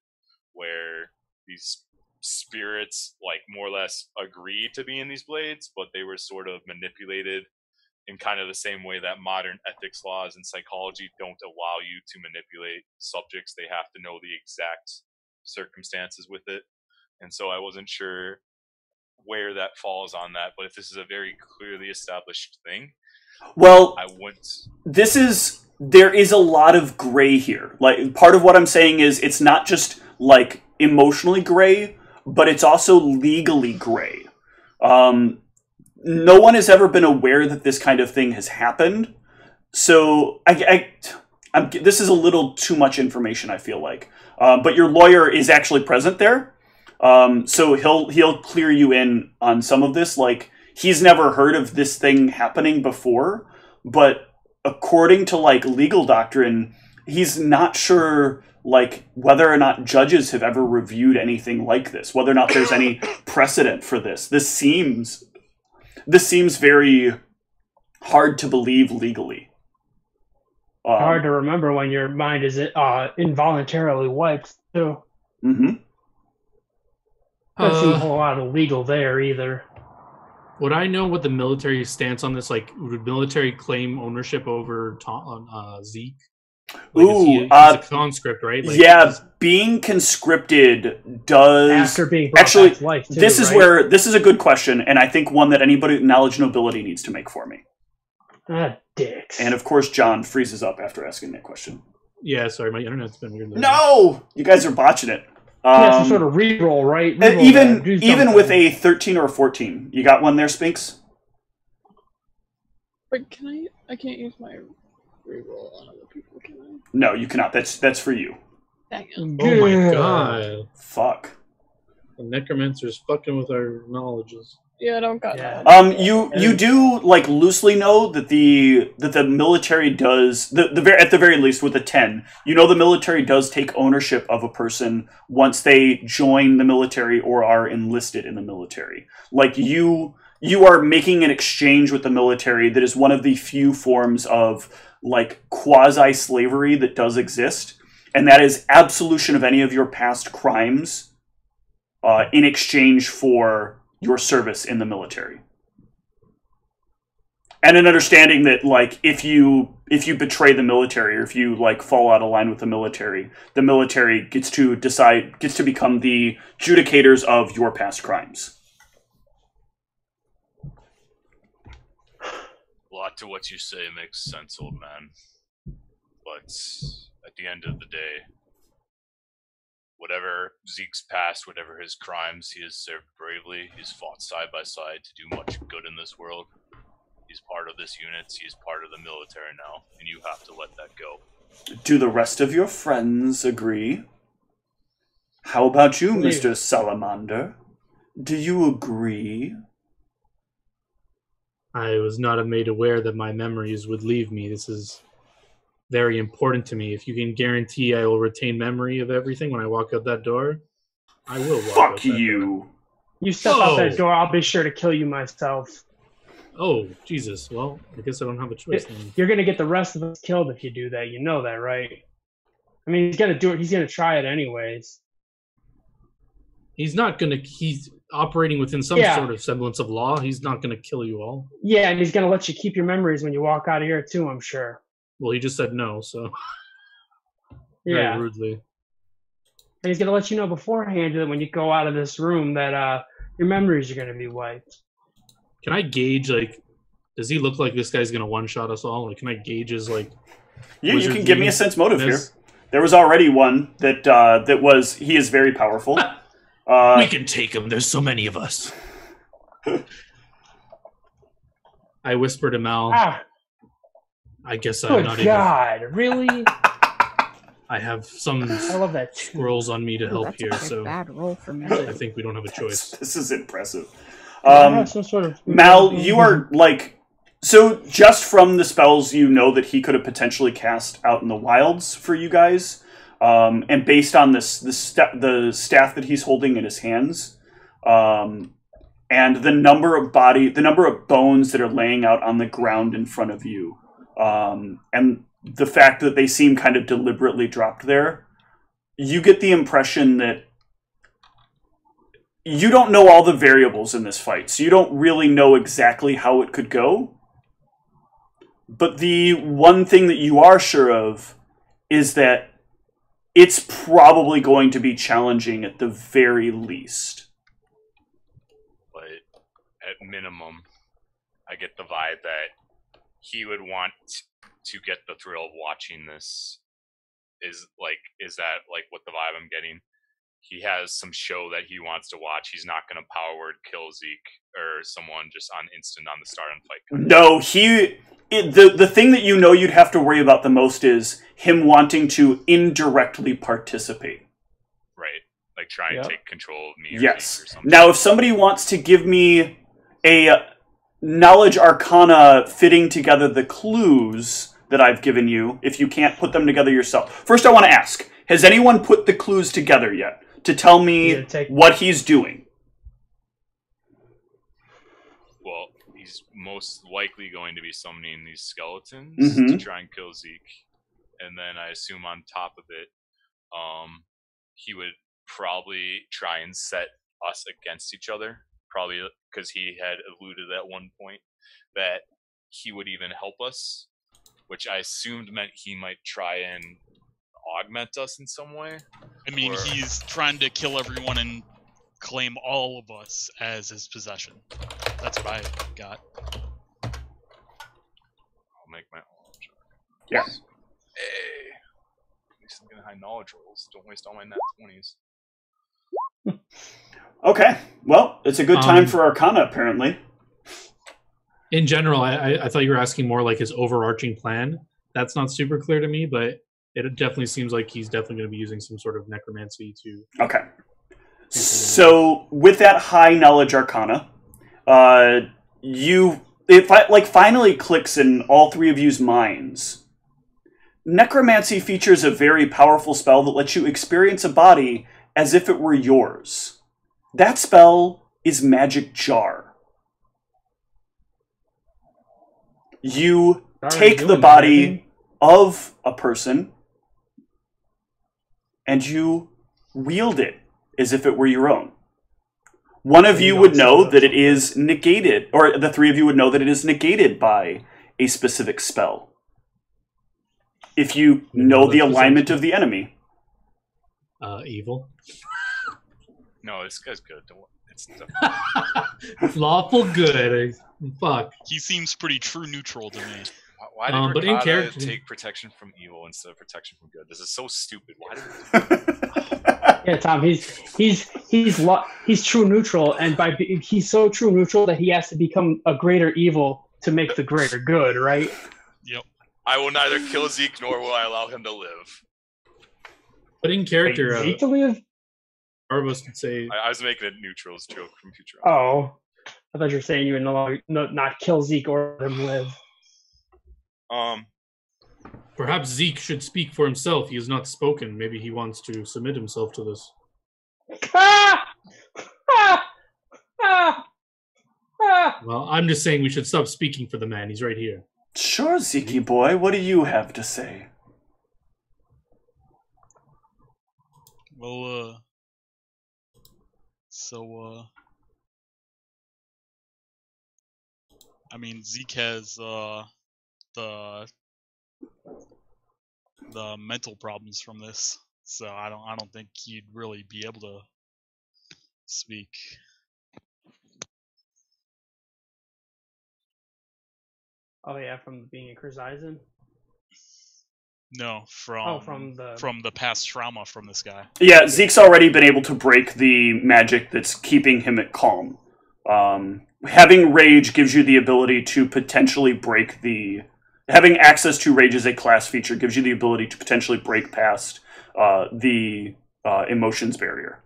where these spirits like more or less agreed to be in these blades, but they were sort of manipulated in kind of the same way that modern ethics laws and psychology don't allow you to manipulate subjects. They have to know the exact circumstances with it. And so I wasn't sure where that falls on that, but if this is a very clearly established thing, well, I wouldn't. There is a lot of gray here. Like, part of what I'm saying is it's not just like emotionally gray, but it's also legally gray. No one has ever been aware that this kind of thing has happened. So this is a little too much information, I feel like. But your lawyer is actually present there. So he'll clear you in on some of this. Like, he's never heard of this thing happening before, but according to like legal doctrine, he's not sure like whether or not judges have ever reviewed anything like this, whether or not there's any precedent for this. This seems very hard to believe legally. Hard to remember when your mind is involuntarily wiped too. Mm-hmm. Doesn't seem a whole lot of legal there either. Would I know what the military stance on this? Like, would military claim ownership over Zeke? Like, Ooh, he's a conscript, right? Like, yeah, being conscripted does After being brought actually. back to life, too, This is right? where this is a good question, and I think one that anybody with knowledge nobility needs to make for me. Ah, dicks. And of course, John freezes up after asking that question. Yeah, sorry, my internet's been weird lately. No, you guys are botching it. Yeah, some sort of reroll, right? Reroll Even with a 13 or a 14, you got one there, Spinks. But I can't use my reroll on other people, can I? No, you cannot. That's for you. Dang it. Oh my god. Fuck. The necromancer's fucking with our knowledges. Yeah, I don't got that. You do like loosely know that the military does at the very least with a 10, you know the military does take ownership of a person once they join the military or are enlisted in the military. Like you are making an exchange with the military that is one of the few forms of like quasi-slavery that does exist, and that is absolution of any of your past crimes in exchange for your service in the military. And an understanding that like if you betray the military or if you like fall out of line with the military gets to become the judicators of your past crimes. A lot to what you say makes sense, old man. But at the end of the day, whatever Zeke's past, whatever his crimes, he has served bravely. He's fought side by side to do much good in this world. He's part of this unit. He's part of the military now, and you have to let that go. Do the rest of your friends agree? How about you, Mr. Salamander? Do you agree? I was not made aware that my memories would leave me. This is very important to me. If you can guarantee I will retain memory of everything when I walk out that door, I will walk out that door. You step out that door, I'll be sure to kill you myself. Oh, Jesus. Well, I guess I don't have a choice then. You're going to get the rest of us killed if you do that. You know that, right? I mean, he's going to do it. He's going to try it anyways. He's not going to... He's operating within some sort of semblance of law. He's not going to kill you all. Yeah, and he's going to let you keep your memories when you walk out of here, too, I'm sure. Well, he just said no, so... Yeah. Very rudely. And he's going to let you know beforehand that when you go out of this room that your memories are going to be wiped. Can I gauge, like... Does he look like this guy's going to one-shot us all? Like, can I gauge his, like... Yeah, you can give me a sense motive here. There was already one that was... He is very powerful. We can take him. There's so many of us. I whisper to Mal. I guess I'm Good not God, really? I have some I love that squirrels on me to help here, so bad roll for me. I think we don't have a choice. This is impressive. some sort of... Mal, you are like... So just from the spells you know that he could have potentially cast out in the wilds for you guys, and based on the staff that he's holding in his hands, and the number of bones that are laying out on the ground in front of you, and the fact that they seem kind of deliberately dropped there, you get the impression that you don't know all the variables in this fight, so you don't really know exactly how it could go. But the one thing that you are sure of is that it's probably going to be challenging at the very least. But at minimum, I get the vibe that he would want to get the thrill of watching this. Is that what the vibe I'm getting? He has some show that he wants to watch. He's not going to power word kill Zeke or someone just on instant on the start and fight. No, the thing that you know you'd have to worry about the most is him wanting to indirectly participate. Right. Like try and take control of me or yes. Zeke or something. Now, if somebody wants to give me a knowledge arcana fitting together the clues that I've given you, if you can't put them together yourself. First, I want to ask, has anyone put the clues together yet to tell me what he's doing? Well, he's most likely going to be summoning these skeletons to try and kill Zeke. And then I assume on top of it, he would probably try and set us against each other. Probably because he had alluded at one point that he would even help us which I assumed meant he might try and augment us in some way. I mean, Or- he's trying to kill everyone and claim all of us as his possession. That's what I got. I'll make my own. Yeah. Hey, at least I'm getting high knowledge rolls. Don't waste all my nat 20s. Okay. Well, it's a good time for Arcana, apparently. In general, I thought you were asking more like his overarching plan. That's not super clear to me, but it definitely seems like he's definitely going to be using some sort of necromancy to... Okay. So, with that high knowledge Arcana, it finally clicks in all three of you's minds. Necromancy features a very powerful spell that lets you experience a body as if it were yours. That spell is Magic Jar. You take the body of a person and you wield it as if it were your own. One of you would know that it is negated, or the three of you would know that it is negated by a specific spell. If you know the alignment of the enemy. Evil. No, this guy's good. Don't worry. It's Lawful good. Fuck. He seems pretty true neutral to me. Why did but in Ricotta character- take protection from evil instead of protection from good? This is so stupid. Why did Yeah, Tom. He's true neutral, and he's so true neutral that he has to become a greater evil to make the greater good, right? Yep. I will neither kill Zeke nor will I allow him to live. But in character, Wait, Zeke to live? Arbos could say... I was making a neutrals joke from Future. Oh, I thought you were saying you would not kill Zeke or let him live. Perhaps Zeke should speak for himself. He has not spoken. Maybe he wants to submit himself to this. Ah! Ah! Ah! Ah! Well, I'm just saying we should stop speaking for the man. He's right here. Sure, Zeke boy. What do you have to say? Well, I mean, Zeke has the mental problems from this, so I don't think he'd really be able to speak. Oh yeah, from being a Chris Eisen? No, from the past trauma from this guy. Yeah, Zeke's already been able to break the magic that's keeping him at calm. Having rage gives you the ability to potentially break the... Having access to rage as a class feature gives you the ability to potentially break past the emotions barrier.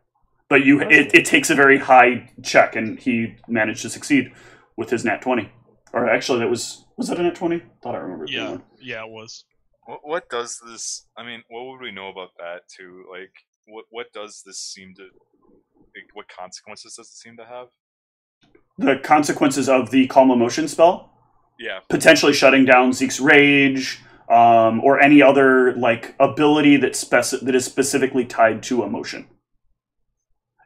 But it takes a very high check, and he managed to succeed with his nat 20. Or actually, was that a nat 20? Thought I remembered. Yeah, it was. What does this? I mean, what would we know about that too? Like, what does this seem to? Like, what consequences does it seem to have? The consequences of the calm emotion spell? Yeah. Potentially shutting down Zeke's rage, or any other like ability that is specifically tied to emotion.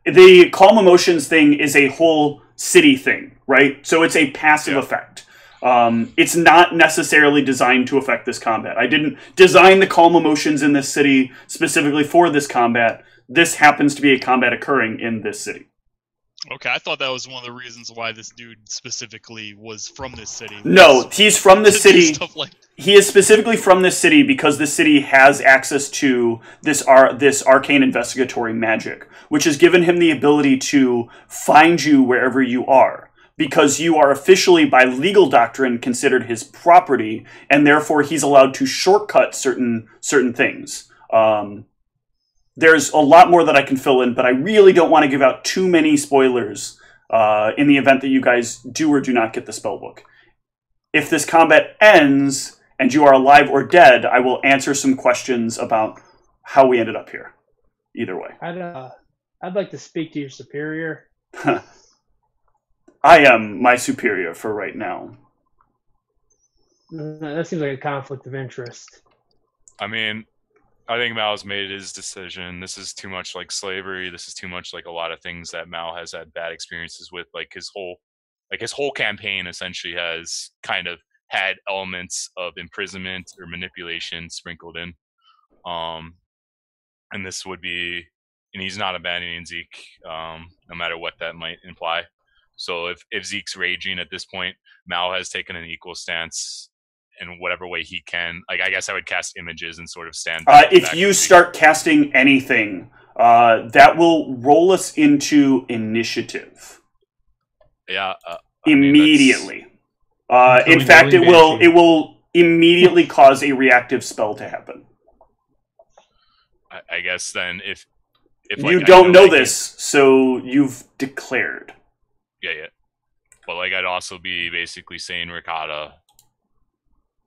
The calm emotions thing is a whole city thing, right? So it's a passive effect. It's not necessarily designed to affect this combat. I didn't design the calm emotions in this city specifically for this combat. This happens to be a combat occurring in this city. Okay, I thought that was one of the reasons why this dude specifically was from this city. No, he's from this city. Like... He is specifically from this city because the city has access to this arcane investigatory magic, which has given him the ability to find you wherever you are. Because you are officially, by legal doctrine, considered his property, and therefore he's allowed to shortcut certain things. There's a lot more that I can fill in, but I really don't want to give out too many spoilers in the event that you guys do or do not get the spellbook. If this combat ends and you are alive or dead, I will answer some questions about how we ended up here. Either way. I'd like to speak to your superior. I am my superior for right now. That seems like a conflict of interest. I mean, I think Mao's made his decision. This is too much like slavery. This is too much like a lot of things that Mao has had bad experiences with. Like his whole campaign essentially has kind of had elements of imprisonment or manipulation sprinkled in. And this would be, and he's not abandoning Zeke, no matter what that might imply. So if Zeke's raging at this point, Mal has taken an equal stance in whatever way he can. Like, I guess I would cast images and sort of stand back. If you start casting anything, that will roll us into initiative. Yeah. Immediately. In fact, it will immediately cause a reactive spell to happen. I guess then if you don't know this, so you've declared. Yeah. But like, I'd also be basically saying, Ricotta,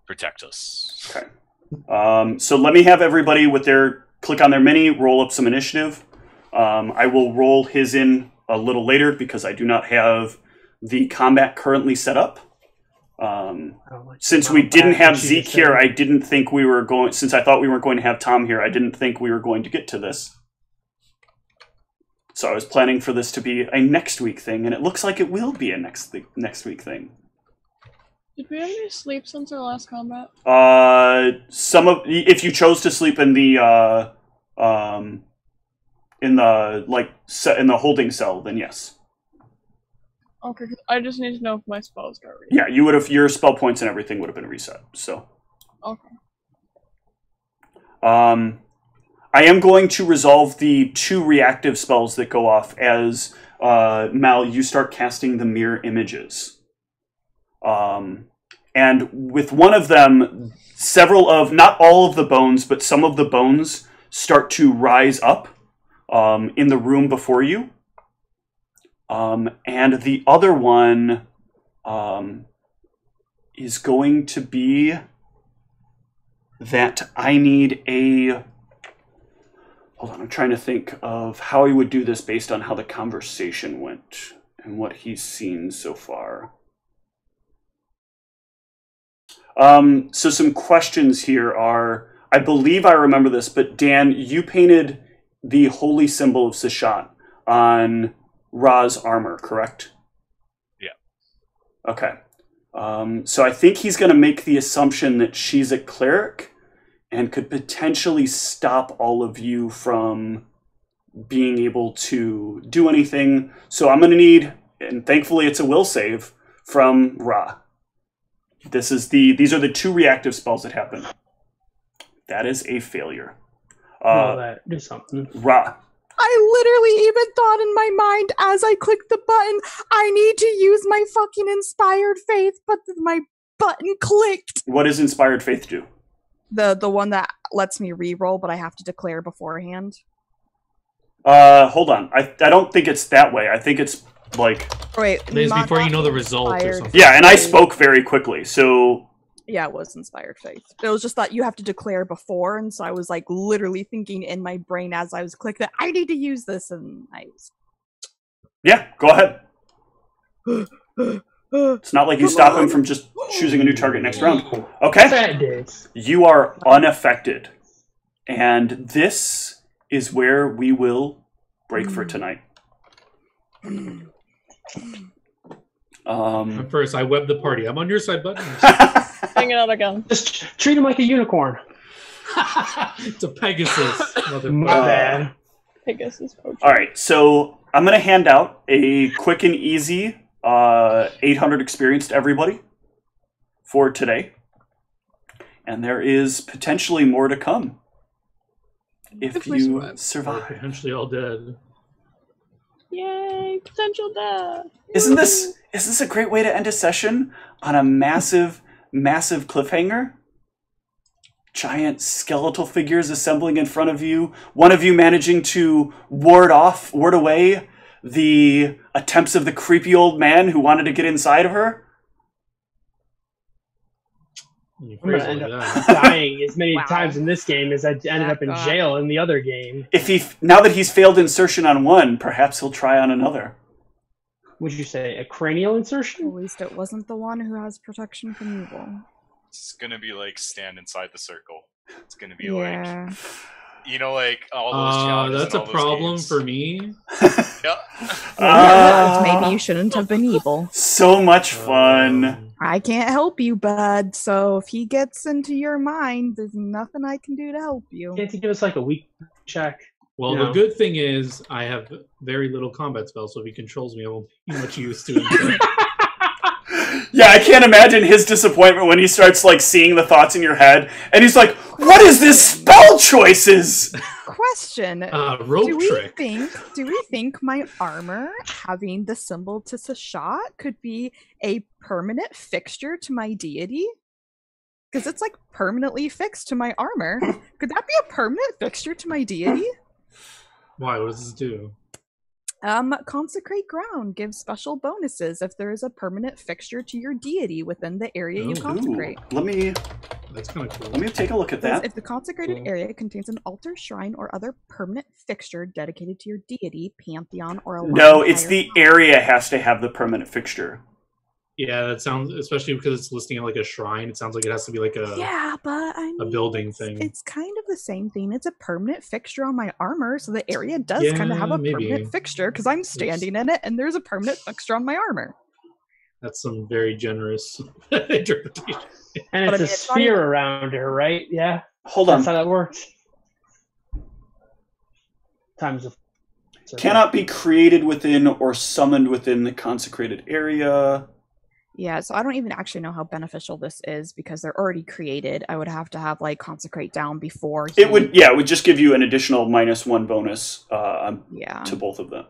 protect us. Okay. So let me have everybody with their click on their mini, roll up some initiative. I will roll his in a little later because I do not have the combat currently set up. Since we didn't have Zeke here, I didn't think we were going. Since I thought we weren't going to have Tom here, I didn't think we were going to get to this. So I was planning for this to be a next week thing, and it looks like it will be a next week thing. Did we have any sleep since our last combat? If you chose to sleep in the in the holding cell, then yes. Okay, I just need to know if my spells got reset. Yeah, you would have, your spell points and everything would have been reset. So. Okay. I am going to resolve the 2 reactive spells that go off as Mal, you start casting the mirror images. And with one of them, not all of the bones, but some of the bones start to rise up in the room before you. And the other one is going to be that I need a... Hold on, I'm trying to think of how he would do this based on how the conversation went and what he's seen so far. So some questions here are, I believe I remember this, but Dan, you painted the holy symbol of Seshat on Ra's armor, correct? Yeah. Okay. So I think he's going to make the assumption that she's a cleric and could potentially stop all of you from being able to do anything. So I'm going to need, and thankfully it's a will save, from Ra. These are the 2 reactive spells that happen. That is a failure. Do something. Ra. I literally even thought in my mind as I clicked the button, I need to use my fucking inspired faith, but my button clicked. What does inspired faith do? The one that lets me re-roll, but I have to declare beforehand. Hold on. I don't think it's that way. I think it's like... Wait, it's before you know the result or something. Yeah, and I spoke very quickly, so... Yeah, it was inspired faith. It was just that you have to declare before, and so I was like literally thinking in my brain as I was clicking that I need to use this, and I was... Yeah, go ahead. It's not like you stop him from just choosing a new target next round. Okay. You are unaffected. And this is where we will break for tonight. First, I webbed the party. I'm on your side, bud. Hang it out again. Just treat him like a unicorn. It's a Pegasus. My bad. Pegasus potion. All right, so I'm going to hand out a quick and easy 800 experience to everybody for today. And there is potentially more to come if you survive. Potentially all dead. Yay, potential death. Isn't this a great way to end a session on a massive cliffhanger? Giant skeletal figures assembling in front of you. One of you managing to ward away the attempts of the creepy old man who wanted to get inside of her. I'm going to end up dying as many times in this game as I ended up in jail in the other game. Now that he's failed insertion on one, perhaps he'll try on another. Would you say a cranial insertion? At least it wasn't the one who has protection from evil. It's gonna be like stand inside the circle. It's gonna be like, you know, like all those challenges. That's a problem for me. Yeah. Maybe you shouldn't have been evil. So much fun. I can't help you, bud. So if he gets into your mind, there's nothing I can do to help you. Can't you give us like a weak check? Well, No. the good thing is I have very little combat spells, so if he controls me, I won't be much use to him. Yeah, I can't imagine his disappointment when he starts like seeing the thoughts in your head, and he's like, "What is this spell choices?" Question: Rope do we trick. think my armor having the symbol to Sashat could be a permanent fixture to my deity? Because it's like permanently fixed to my armor. Could that be a permanent fixture to my deity? Why? What does this do? Consecrate ground gives special bonuses if there is a permanent fixture to your deity within the area you consecrate. That's kind of cool. Let me take a look at that. If the consecrated area contains an altar, shrine, or other permanent fixture dedicated to your deity, pantheon, or a No, it's the area has to have the permanent fixture. Yeah, that sounds, especially because it's listing it like a shrine, it sounds like it has to be like a but I mean, a building thing. It's kind of the same thing. It's a permanent fixture on my armor, so the area does kind of have a permanent fixture because I'm standing in it, and there's a permanent fixture on my armor. That's some very generous interpretation. And it's a sphere around her, right? Yeah. Hold on. That's how that works. Times of cannot be created within or summoned within the consecrated area. Yeah, so I don't even actually know how beneficial this is because they're already created. I would have to have like consecrate down before. It would just give you an additional -1 bonus to both of them,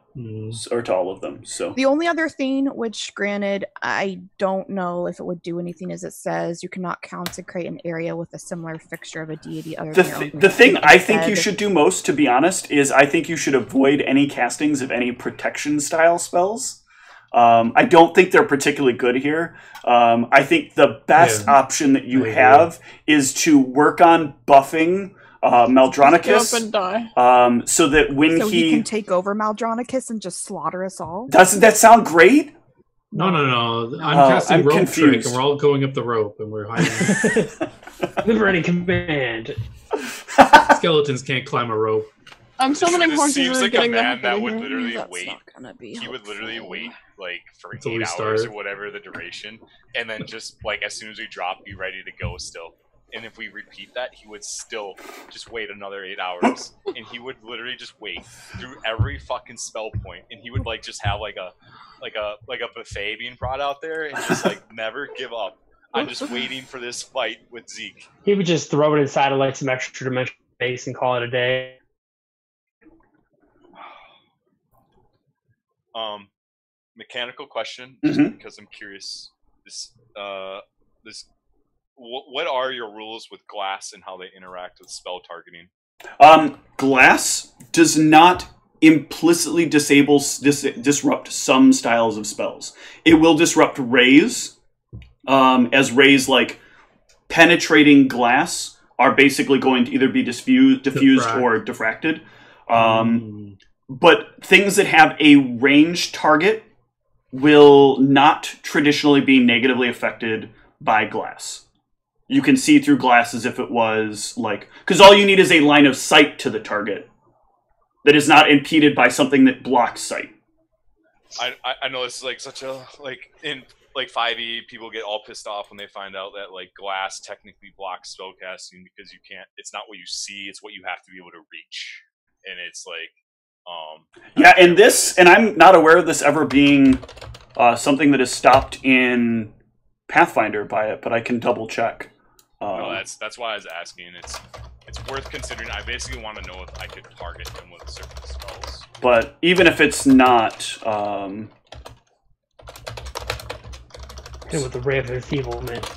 or to all of them. So the only other thing, which granted I don't know if it would do anything, is it says you cannot consecrate an area with a similar fixture of a deity other than the thing I think you should do most, to be honest, is I think you should avoid any castings of any protection style spells. I don't think they're particularly good here. I think the best option that you have is to work on buffing Maldronicus, so that when he can take over Maldronicus and just slaughter us all. Doesn't that sound great? No. I'm casting rope confused. trick, and we're all going up the rope, and we're hiding. Liberating command. Skeletons can't climb a rope. I'm summoning This horses seems and like a getting them man that would here. literally That's wait. not gonna be He would literally wait like for Until 8 we hours start. or whatever the duration, and then just like as soon as we drop, be ready to go still. And if we repeat that, he would still just wait another 8 hours, and he would literally just wait through every fucking spell point, and he would like just have like a buffet being brought out there, and just like never give up. I'm just waiting for this fight with Zeke. He would just throw it inside of like some extra dimensional space and call it a day. Mechanical question, just because I'm curious. What are your rules with glass and how they interact with spell targeting? Glass does not implicitly disrupt some styles of spells. It will disrupt rays, as rays like penetrating glass are basically going to either be diffused or diffracted. But things that have a ranged target will not traditionally be negatively affected by glass. You can see through glass as if it was like... Because all you need is a line of sight to the target that is not impeded by something that blocks sight. I know this is like such a... Like, in like 5e, people get all pissed off when they find out that like glass technically blocks spellcasting because you can't... It's not what you see, it's what you have to be able to reach. And it's like... and I'm not aware of this ever being something that is stopped in Pathfinder by it, but I can double check. No, that's why I was asking. It's worth considering. I basically want to know if I could target him with certain spells. But even if it's not, with the ray of enfeeblement.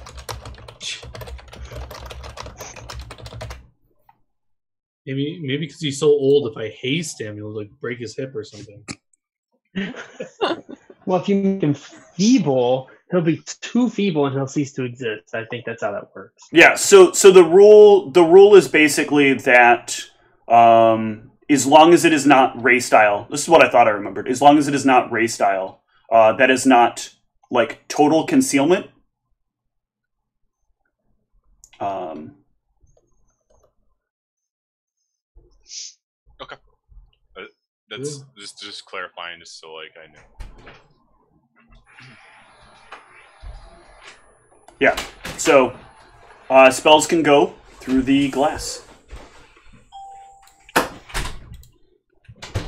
Maybe because he's so old, if I haste him, he'll like break his hip or something. Well, if you make him feeble, he'll be too feeble and he'll cease to exist. I think that's how that works. Yeah. So the rule is basically that as long as it is not ray style, this is what I thought I remembered. As long as it is not ray style, that is not like total concealment. Okay. That's just clarifying, just so like I know. Yeah. So, spells can go through the glass.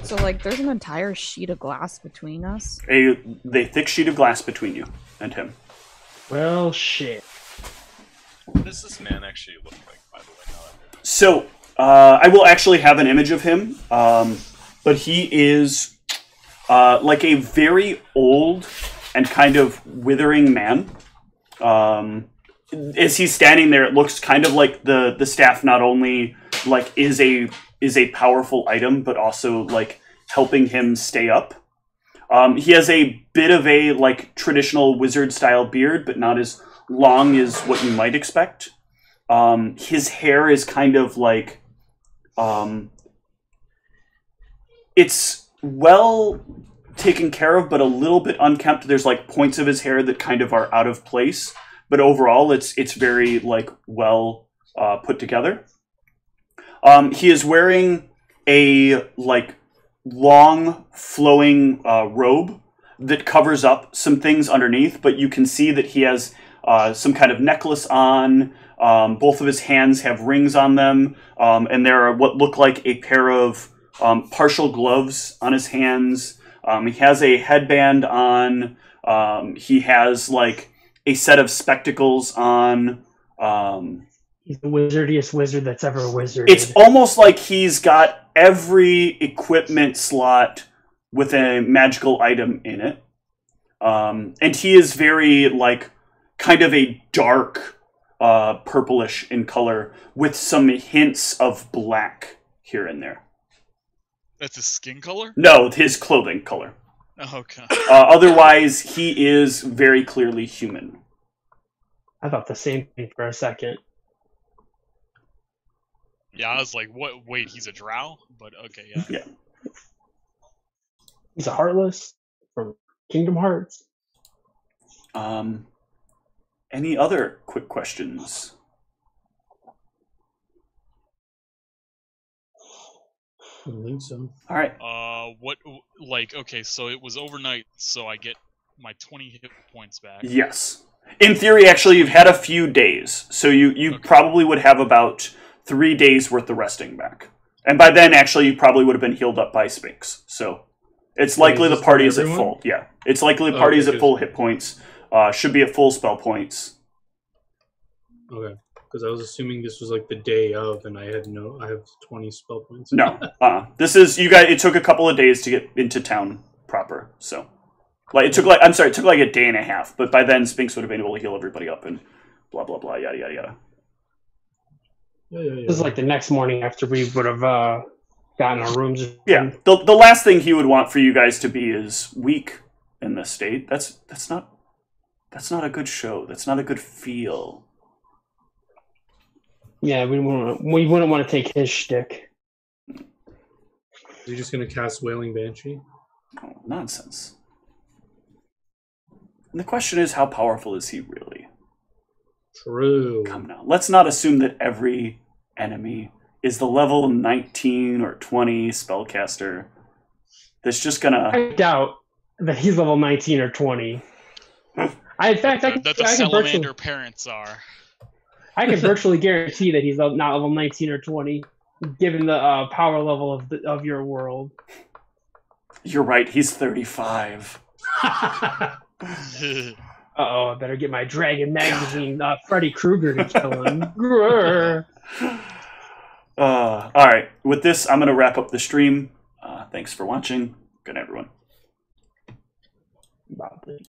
So, like, there's an entire sheet of glass between us. A thick sheet of glass between you and him. Well, shit. What does this man actually look like, by the way? Now that So, I will actually have an image of him, but he is like a very old and kind of withering man. As he's standing there, it looks kind of like the staff not only like is a powerful item, but also like helping him stay up. He has a bit of a like traditional wizard style beard, but not as long as what you might expect. His hair is kind of like it's well taken care of, but a little bit unkempt. There's like points of his hair that kind of are out of place, but overall it's very like well put together. He is wearing a like long flowing robe that covers up some things underneath, but you can see that he has some kind of necklace on. Both of his hands have rings on them, and there are what look like a pair of partial gloves on his hands. He has a headband on. He has like a set of spectacles on. He's the wizardiest wizard that's ever wizarded. It's almost like he's got every equipment slot with a magical item in it. And he is very, like, kind of a dark purplish in color with some hints of black here and there. That's his skin color? No, his clothing color. Oh, okay. Otherwise, he is very clearly human. I thought the same thing for a second. Yeah, I was like, what? Wait, he's a drow? But okay, yeah. Yeah. He's a Heartless from Kingdom Hearts. Any other quick questions? I don't think so. All right. What? Like, okay, so it was overnight, so I get my 20 hit points back. Yes. In theory, actually, you've had a few days, so you Okay. probably would have about 3 days worth of resting back. And by then, actually, you probably would have been healed up by Sphinx. So it's likely is the this party for is at everyone? full. Yeah. It's likely the party is okay, at full hit points. Should be at full spell points. Okay, because I was assuming this was like the day of, and I have 20 spell points. No. This is, you guys, it took a couple of days to get into town proper. So, like, it took like a day and a half. But by then, Sphinx would have been able to heal everybody up and blah, blah, blah, yada, yada, yada. Yeah. This is like the next morning after we would have gotten our rooms. Yeah, the last thing he would want for you guys to be is weak in this state. That's not a good show. That's not a good feel. Yeah, we wouldn't want to take his shtick. Is he just gonna cast Wailing Banshee? Oh, nonsense. And the question is, how powerful is he really? True. Come now. Let's not assume that every enemy is the level 19 or 20 spellcaster that's just gonna... I doubt that he's level 19 or 20. In fact, I That the salamander parents are. I can virtually guarantee that he's not level 19 or 20, given the power level of your world. You're right, he's 35. Uh-oh, I better get my Dragon Magazine Freddy Krueger to kill him. Grrr. All right, with this, I'm going to wrap up the stream. Thanks for watching. Good night, everyone.